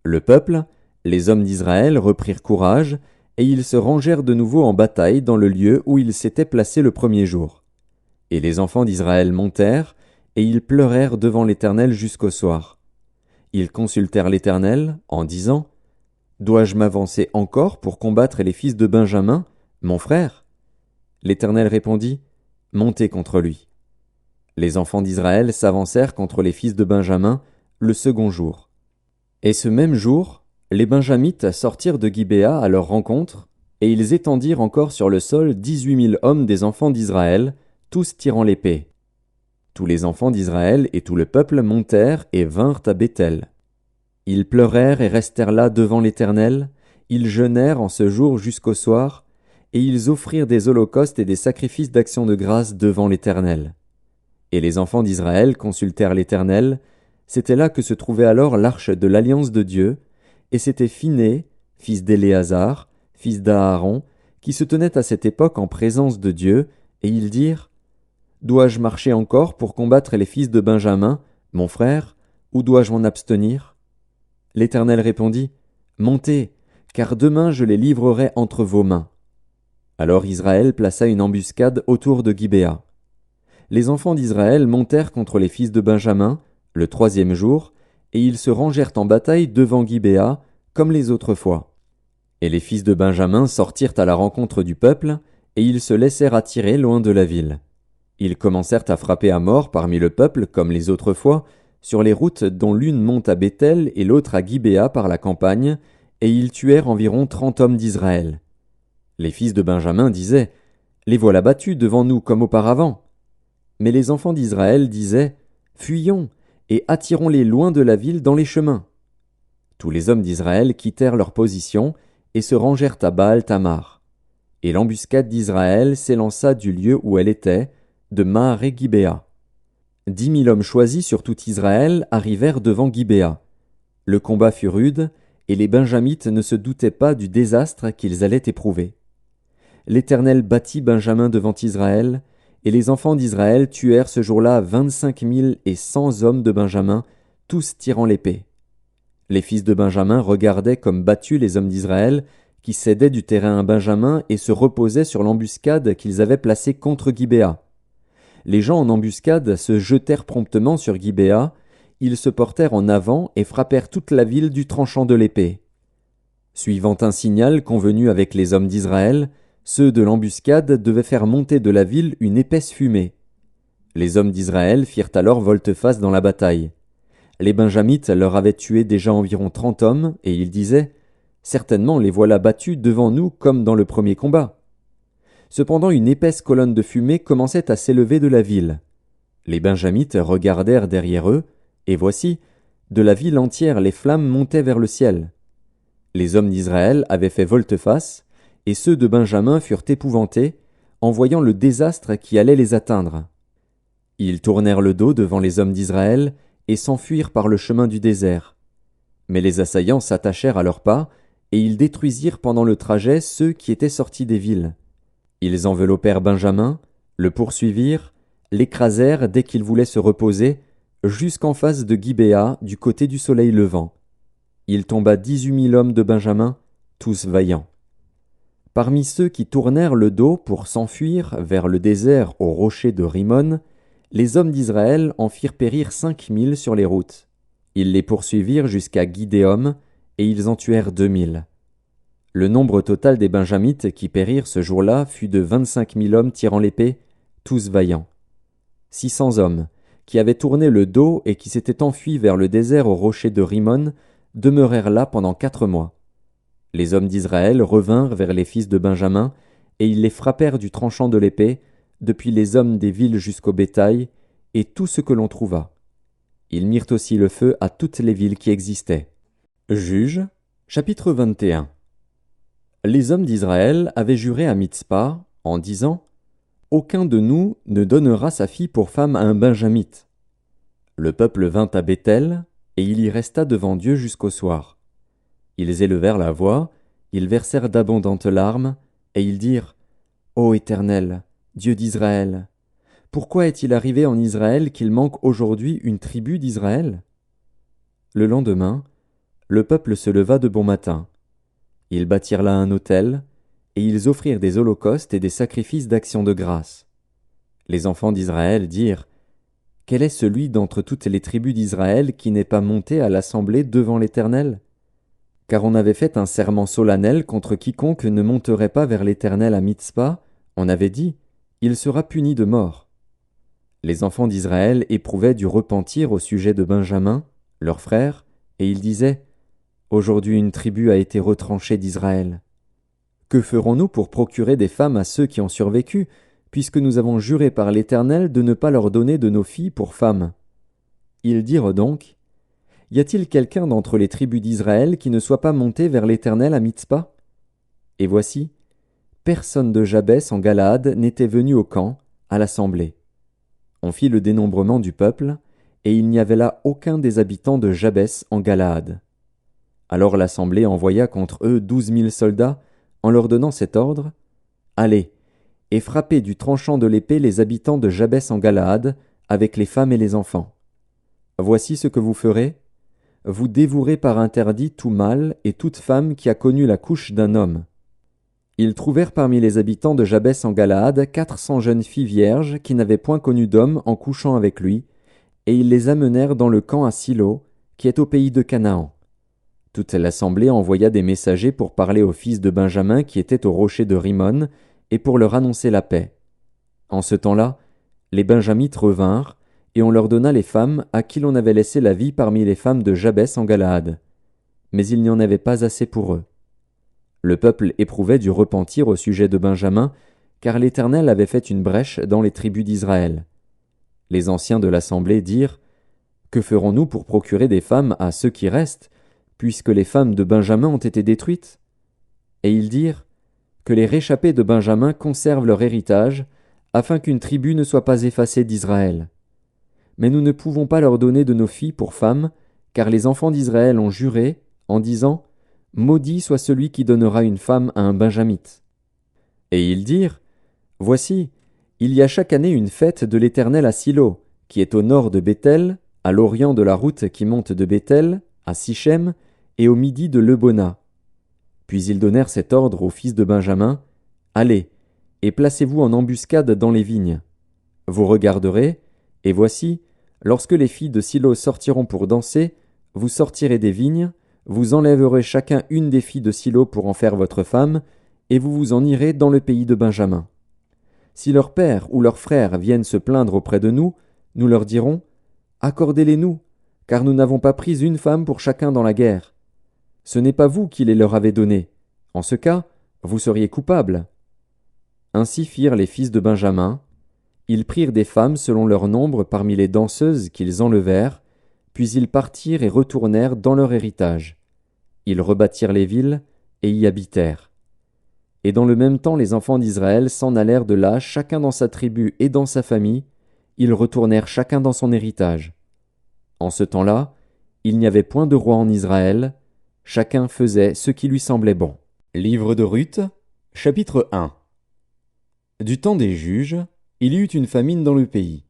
Le peuple, les hommes d'Israël reprirent courage, et ils se rangèrent de nouveau en bataille dans le lieu où ils s'étaient placés le premier jour. Et les enfants d'Israël montèrent, et ils pleurèrent devant l'Éternel jusqu'au soir. Ils consultèrent l'Éternel, en disant « Dois-je m'avancer encore pour combattre les fils de Benjamin, mon frère ?» L'Éternel répondit « Montez contre lui. » Les enfants d'Israël s'avancèrent contre les fils de Benjamin le second jour. Et ce même jour, les Benjamites sortirent de Gibéa à leur rencontre, et ils étendirent encore sur le sol 18 000 hommes des enfants d'Israël, tous tirant l'épée. Tous les enfants d'Israël et tout le peuple montèrent et vinrent à Béthel. Ils pleurèrent et restèrent là devant l'Éternel, ils jeûnèrent en ce jour jusqu'au soir, et ils offrirent des holocaustes et des sacrifices d'action de grâce devant l'Éternel. Et les enfants d'Israël consultèrent l'Éternel, c'était là que se trouvait alors l'arche de l'alliance de Dieu, et c'était Phiné, fils d'Éléazar, fils d'Aaron, qui se tenait à cette époque en présence de Dieu, et ils dirent « Dois-je marcher encore pour combattre les fils de Benjamin, mon frère, ou dois-je m'en abstenir ?» L'Éternel répondit « Montez, car demain je les livrerai entre vos mains. » Alors Israël plaça une embuscade autour de Gibéa. Les enfants d'Israël montèrent contre les fils de Benjamin, le troisième jour, et ils se rangèrent en bataille devant Gibéa, comme les autres fois. Et les fils de Benjamin sortirent à la rencontre du peuple, et ils se laissèrent attirer loin de la ville. Ils commencèrent à frapper à mort parmi le peuple comme les autres fois, sur les routes dont l'une monte à Béthel et l'autre à Gibéa par la campagne, et ils tuèrent environ 30 hommes d'Israël. Les fils de Benjamin disaient « Les voilà battus devant nous comme auparavant. » Mais les enfants d'Israël disaient « Fuyons, et attirons-les loin de la ville dans les chemins. » Tous les hommes d'Israël quittèrent leur position et se rangèrent à Baal-Tamar. Et l'embuscade d'Israël s'élança du lieu où elle était, de Maharé-Gibéa. 10 000 hommes choisis sur tout Israël arrivèrent devant Gibéa. Le combat fut rude, et les Benjamites ne se doutaient pas du désastre qu'ils allaient éprouver. L'Éternel battit Benjamin devant Israël, et les enfants d'Israël tuèrent ce jour-là 25 100 hommes de Benjamin, tous tirant l'épée. Les fils de Benjamin regardaient comme battus les hommes d'Israël, qui cédaient du terrain à Benjamin et se reposaient sur l'embuscade qu'ils avaient placée contre Gibéa. Les gens en embuscade se jetèrent promptement sur Gibéa, ils se portèrent en avant et frappèrent toute la ville du tranchant de l'épée. Suivant un signal convenu avec les hommes d'Israël, ceux de l'embuscade devaient faire monter de la ville une épaisse fumée. Les hommes d'Israël firent alors volte-face dans la bataille. Les Benjamites leur avaient tué déjà environ 30 hommes, et ils disaient « Certainement les voilà battus devant nous comme dans le premier combat. » Cependant une épaisse colonne de fumée commençait à s'élever de la ville. Les Benjamites regardèrent derrière eux, et voici, de la ville entière les flammes montaient vers le ciel. Les hommes d'Israël avaient fait volte-face, et ceux de Benjamin furent épouvantés, en voyant le désastre qui allait les atteindre. Ils tournèrent le dos devant les hommes d'Israël, et s'enfuirent par le chemin du désert. Mais les assaillants s'attachèrent à leurs pas, et ils détruisirent pendant le trajet ceux qui étaient sortis des villes. Ils enveloppèrent Benjamin, le poursuivirent, l'écrasèrent dès qu'il voulait se reposer, jusqu'en face de Gibéa, du côté du soleil levant. Il tomba 18 000 hommes de Benjamin, tous vaillants. Parmi ceux qui tournèrent le dos pour s'enfuir vers le désert au rocher de Rimon, les hommes d'Israël en firent périr 5 000 sur les routes. Ils les poursuivirent jusqu'à Gidéom, et ils en tuèrent 2 000. Le nombre total des Benjamites qui périrent ce jour-là fut de 25 000 hommes tirant l'épée, tous vaillants. 600 hommes, qui avaient tourné le dos et qui s'étaient enfuis vers le désert au rocher de Rimon, demeurèrent là pendant 4 mois. Les hommes d'Israël revinrent vers les fils de Benjamin, et ils les frappèrent du tranchant de l'épée, depuis les hommes des villes jusqu'au bétail, et tout ce que l'on trouva. Ils mirent aussi le feu à toutes les villes qui existaient. Juges, chapitre 21. Les hommes d'Israël avaient juré à Mitzpa, en disant « Aucun de nous ne donnera sa fille pour femme à un Benjamite. » Le peuple vint à Béthel, et il y resta devant Dieu jusqu'au soir. Ils élevèrent la voix, ils versèrent d'abondantes larmes, et ils dirent « Ô Éternel, Dieu d'Israël, pourquoi est-il arrivé en Israël qu'il manque aujourd'hui une tribu d'Israël ?» Le lendemain, le peuple se leva de bon matin. Ils bâtirent là un autel, et ils offrirent des holocaustes et des sacrifices d'action de grâce. Les enfants d'Israël dirent « Quel est celui d'entre toutes les tribus d'Israël qui n'est pas monté à l'assemblée devant l'Éternel ? Car on avait fait un serment solennel contre quiconque ne monterait pas vers l'Éternel à Mitzpa, on avait dit « Il sera puni de mort ». Les enfants d'Israël éprouvaient du repentir au sujet de Benjamin, leur frère, et ils disaient « Aujourd'hui une tribu a été retranchée d'Israël. Que ferons-nous pour procurer des femmes à ceux qui ont survécu, puisque nous avons juré par l'Éternel de ne pas leur donner de nos filles pour femmes ?» Ils dirent donc « Y a-t-il quelqu'un d'entre les tribus d'Israël qui ne soit pas monté vers l'Éternel à Mitzpa ?» Et voici, personne de Jabès en Galaad n'était venu au camp, à l'assemblée. On fit le dénombrement du peuple, et il n'y avait là aucun des habitants de Jabès en Galaad. Alors l'assemblée envoya contre eux 12 000 soldats, en leur donnant cet ordre « Allez, et frappez du tranchant de l'épée les habitants de Jabès en Galaad, avec les femmes et les enfants. Voici ce que vous ferez. Vous dévouerez par interdit tout mâle et toute femme qui a connu la couche d'un homme. » Ils trouvèrent parmi les habitants de Jabès en Galaad 400 jeunes filles vierges qui n'avaient point connu d'homme en couchant avec lui, et ils les amenèrent dans le camp à Silo, qui est au pays de Canaan. Toute l'assemblée envoya des messagers pour parler aux fils de Benjamin qui étaient au rocher de Rimon, et pour leur annoncer la paix. En ce temps-là, les Benjamites revinrent, et on leur donna les femmes à qui l'on avait laissé la vie parmi les femmes de Jabès en Galaad. Mais il n'y en avait pas assez pour eux. Le peuple éprouvait du repentir au sujet de Benjamin, car l'Éternel avait fait une brèche dans les tribus d'Israël. Les anciens de l'assemblée dirent « Que ferons-nous pour procurer des femmes à ceux qui restent, puisque les femmes de Benjamin ont été détruites ?» Et ils dirent « Que les réchappés de Benjamin conservent leur héritage, afin qu'une tribu ne soit pas effacée d'Israël. Mais nous ne pouvons pas leur donner de nos filles pour femmes, car les enfants d'Israël ont juré, en disant « Maudit soit celui qui donnera une femme à un Benjamite. » Et ils dirent « Voici, il y a chaque année une fête de l'Éternel à Silo, qui est au nord de Béthel, à l'orient de la route qui monte de Béthel, à Sichem, et au midi de Lebona. » Puis ils donnèrent cet ordre aux fils de Benjamin « Allez, et placez-vous en embuscade dans les vignes. Vous regarderez, et voici, lorsque les filles de Silo sortiront pour danser, vous sortirez des vignes, vous enlèverez chacun une des filles de Silo pour en faire votre femme, et vous vous en irez dans le pays de Benjamin. Si leur père ou leurs frères viennent se plaindre auprès de nous, nous leur dirons « Accordez-les-nous, car nous n'avons pas pris une femme pour chacun dans la guerre. Ce n'est pas vous qui les leur avez données. En ce cas, vous seriez coupables. » Ainsi firent les fils de Benjamin. Ils prirent des femmes selon leur nombre parmi les danseuses qu'ils enlevèrent, puis ils partirent et retournèrent dans leur héritage. Ils rebâtirent les villes et y habitèrent. Et dans le même temps les enfants d'Israël s'en allèrent de là, chacun dans sa tribu et dans sa famille, ils retournèrent chacun dans son héritage. En ce temps-là, il n'y avait point de roi en Israël, chacun faisait ce qui lui semblait bon. Livre de Ruth, chapitre 1. Du temps des juges, il y eut une famine dans le pays.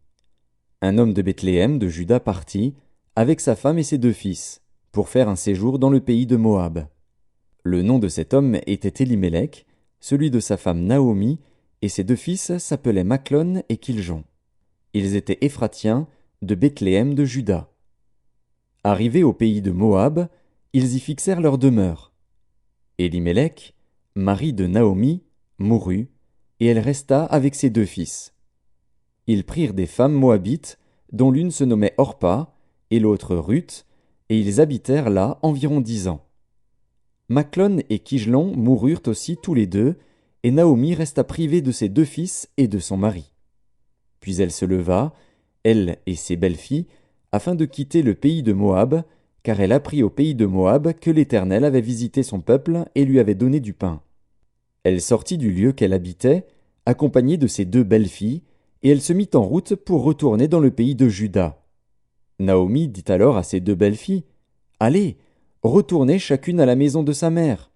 Un homme de Bethléem de Juda partit, avec sa femme et ses 2 fils, pour faire un séjour dans le pays de Moab. Le nom de cet homme était Élimélec, celui de sa femme Naomi, et ses 2 fils s'appelaient Machlon et Kiljon. Ils étaient Éphratiens de Bethléem de Juda. Arrivés au pays de Moab, ils y fixèrent leur demeure. Élimélec, mari de Naomi, mourut, et elle resta avec ses 2 fils. Ils prirent des femmes moabites, dont l'une se nommait Orpa, et l'autre Ruth, et ils habitèrent là environ 10 ans. Machlon et Kijlon moururent aussi tous les 2, et Naomi resta privée de ses 2 fils et de son mari. Puis elle se leva, elle et ses belles-filles, afin de quitter le pays de Moab, car elle apprit au pays de Moab que l'Éternel avait visité son peuple et lui avait donné du pain. Elle sortit du lieu qu'elle habitait, accompagnée de ses 2 belles-filles, et elle se mit en route pour retourner dans le pays de Juda. Naomi dit alors à ses 2 belles-filles, « Allez, retournez chacune à la maison de sa mère.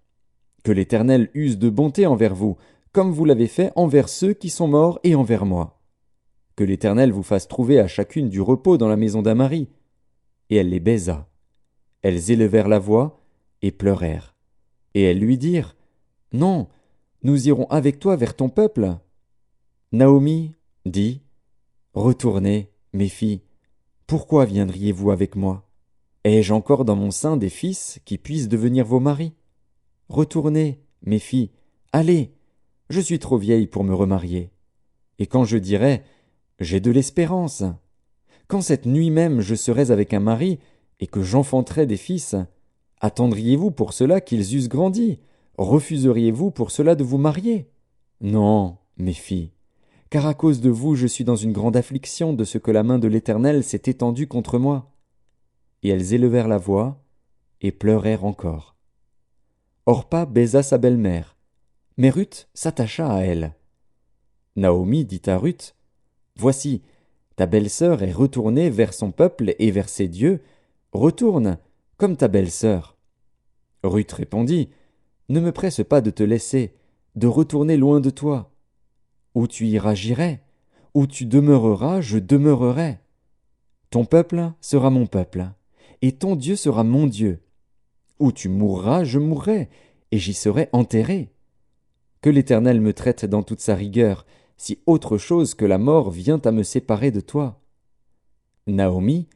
Que l'Éternel use de bonté envers vous, comme vous l'avez fait envers ceux qui sont morts et envers moi. Que l'Éternel vous fasse trouver à chacune du repos dans la maison d'un mari. » Et elle les baisa. Elles élevèrent la voix et pleurèrent. Et elles lui dirent, « Non, nous irons avec toi vers ton peuple. » Naomi dit, « Retournez, mes filles, pourquoi viendriez-vous avec moi? Ai-je encore dans mon sein des fils qui puissent devenir vos maris? Retournez, mes filles, allez, je suis trop vieille pour me remarier. Et quand je dirai, j'ai de l'espérance, quand cette nuit même je serais avec un mari et que j'enfanterai des fils, attendriez-vous pour cela qu'ils eussent grandi? Refuseriez-vous pour cela de vous marier? Non, mes filles, car à cause de vous je suis dans une grande affliction de ce que la main de l'Éternel s'est étendue contre moi. » Et elles élevèrent la voix et pleurèrent encore. Orpa baisa sa belle-mère, mais Ruth s'attacha à elle. Naomi dit à Ruth, « Voici, ta belle-sœur est retournée vers son peuple et vers ses dieux, retourne, comme ta belle-sœur. » Ruth répondit, « Ne me presse pas de te laisser, de retourner loin de toi. Où tu iras, j'irai, où tu demeureras, je demeurerai. Ton peuple sera mon peuple, et ton Dieu sera mon Dieu. Où tu mourras, je mourrai, et j'y serai enterré. Que l'Éternel me traite dans toute sa rigueur, si autre chose que la mort vient à me séparer de toi. » Naomi,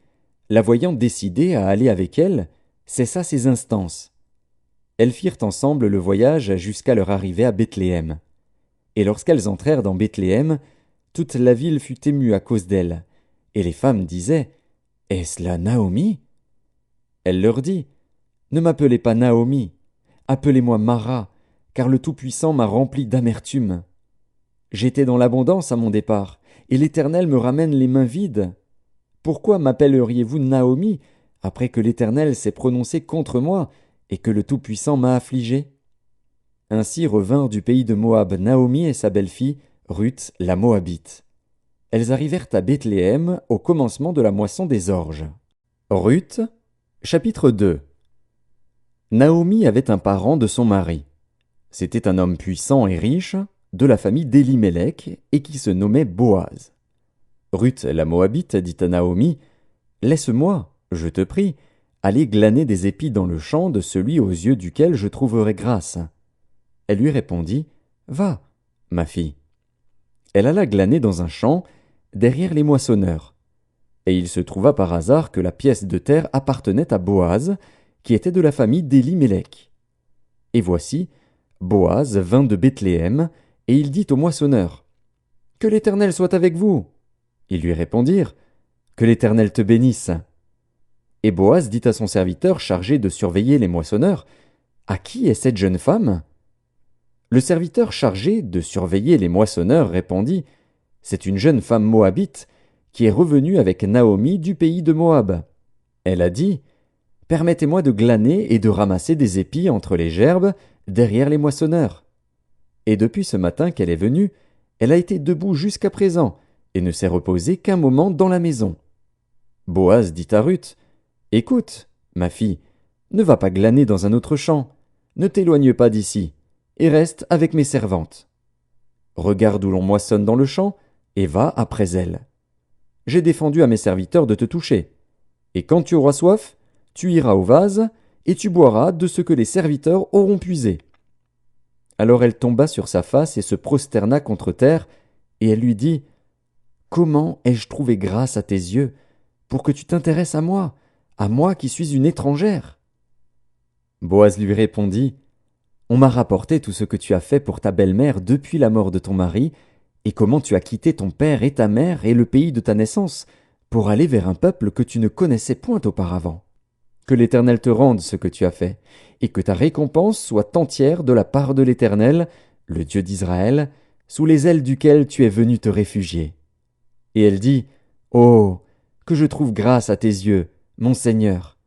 la voyant décidée à aller avec elle, cessa ses instances. Elles firent ensemble le voyage jusqu'à leur arrivée à Bethléem. Et lorsqu'elles entrèrent dans Bethléem, toute la ville fut émue à cause d'elles, et les femmes disaient, « Est-ce là Naomi ?» Elle leur dit, « Ne m'appelez pas Naomi, appelez-moi Mara, car le Tout-Puissant m'a rempli d'amertume. J'étais dans l'abondance à mon départ, et l'Éternel me ramène les mains vides. Pourquoi m'appelleriez-vous Naomi, après que l'Éternel s'est prononcé contre moi, et que le Tout-Puissant m'a affligé ?» Ainsi revinrent du pays de Moab Naomi et sa belle-fille, Ruth la Moabite. Elles arrivèrent à Bethléem au commencement de la moisson des orges. Ruth, chapitre 2. Naomi avait un parent de son mari. C'était un homme puissant et riche, de la famille d'Élimélec, et qui se nommait Boaz. Ruth la Moabite dit à Naomi, « Laisse-moi, je te prie, aller glaner des épis dans le champ de celui aux yeux duquel je trouverai grâce. » Elle lui répondit, « Va, ma fille. » Elle alla glaner dans un champ, derrière les moissonneurs. Et il se trouva par hasard que la pièce de terre appartenait à Boaz, qui était de la famille d'Élimélec. Et voici, Boaz vint de Bethléem, et il dit aux moissonneurs, « Que l'Éternel soit avec vous. » Ils lui répondirent, « Que l'Éternel te bénisse. » Et Boaz dit à son serviteur chargé de surveiller les moissonneurs, « À qui est cette jeune femme ?» Le serviteur chargé de surveiller les moissonneurs répondit, « C'est une jeune femme moabite qui est revenue avec Naomi du pays de Moab. Elle a dit, « Permettez-moi de glaner et de ramasser des épis entre les gerbes derrière les moissonneurs. » Et depuis ce matin qu'elle est venue, elle a été debout jusqu'à présent et ne s'est reposée qu'un moment dans la maison. Boaz dit à Ruth, « Écoute, ma fille, ne va pas glaner dans un autre champ, ne t'éloigne pas d'ici, et reste avec mes servantes. Regarde où l'on moissonne dans le champ, et va après elles. J'ai défendu à mes serviteurs de te toucher, et quand tu auras soif, tu iras au vase, et tu boiras de ce que les serviteurs auront puisé. » Alors elle tomba sur sa face et se prosterna contre terre, et elle lui dit, « Comment ai-je trouvé grâce à tes yeux, pour que tu t'intéresses à moi qui suis une étrangère ?» Boaz lui répondit, « On m'a rapporté tout ce que tu as fait pour ta belle-mère depuis la mort de ton mari, et comment tu as quitté ton père et ta mère et le pays de ta naissance, pour aller vers un peuple que tu ne connaissais point auparavant. Que l'Éternel te rende ce que tu as fait, et que ta récompense soit entière de la part de l'Éternel, le Dieu d'Israël, sous les ailes duquel tu es venu te réfugier. » Et elle dit, « Oh, que je trouve grâce à tes yeux, mon Seigneur,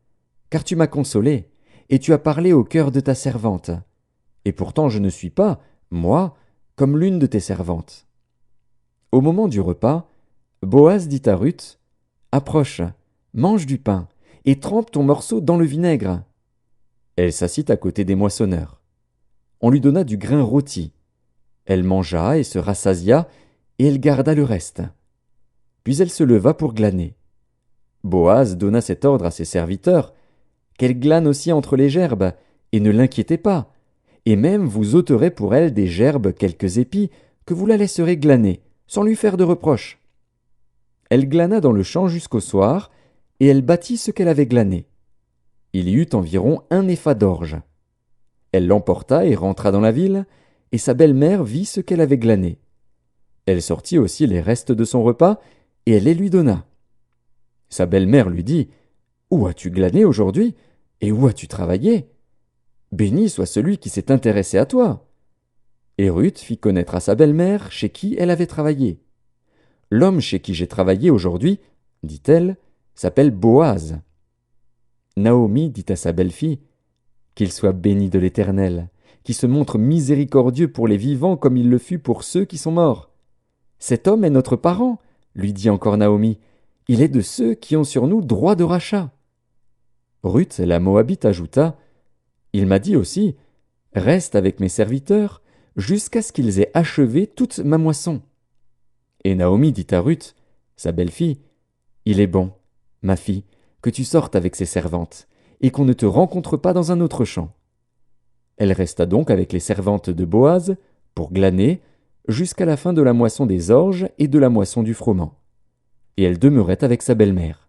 car tu m'as consolé, et tu as parlé au cœur de ta servante. Et pourtant je ne suis pas, moi, comme l'une de tes servantes. » Au moment du repas, Boaz dit à Ruth, « Approche, mange du pain, et trempe ton morceau dans le vinaigre. » Elle s'assit à côté des moissonneurs. On lui donna du grain rôti. Elle mangea et se rassasia, et elle garda le reste. Puis elle se leva pour glaner. Boaz donna cet ordre à ses serviteurs, qu'elle glane aussi entre les gerbes, et ne l'inquiétez pas, et même vous ôterez pour elle des gerbes quelques épis, que vous la laisserez glaner, sans lui faire de reproche. Elle glana dans le champ jusqu'au soir, et elle bâtit ce qu'elle avait glané. Il y eut environ 1 épha d'orge. Elle l'emporta et rentra dans la ville, et sa belle-mère vit ce qu'elle avait glané. Elle sortit aussi les restes de son repas, et elle les lui donna. Sa belle-mère lui dit, « Où as-tu glané aujourd'hui, et où as-tu travaillé? Béni soit celui qui s'est intéressé à toi. » Et Ruth fit connaître à sa belle-mère chez qui elle avait travaillé. « L'homme chez qui j'ai travaillé aujourd'hui, dit-elle, s'appelle Boaz. » Naomi dit à sa belle-fille, « Qu'il soit béni de l'Éternel, qui se montre miséricordieux pour les vivants comme il le fut pour ceux qui sont morts. Cet homme est notre parent, lui dit encore Naomi, il est de ceux qui ont sur nous droit de rachat. » Ruth, la Moabite, ajouta, « Il m'a dit aussi, reste avec mes serviteurs jusqu'à ce qu'ils aient achevé toute ma moisson. » Et Naomi dit à Ruth, sa belle-fille, « Il est bon, ma fille, que tu sortes avec ses servantes, et qu'on ne te rencontre pas dans un autre champ. » Elle resta donc avec les servantes de Boaz pour glaner jusqu'à la fin de la moisson des orges et de la moisson du froment. Et elle demeurait avec sa belle-mère.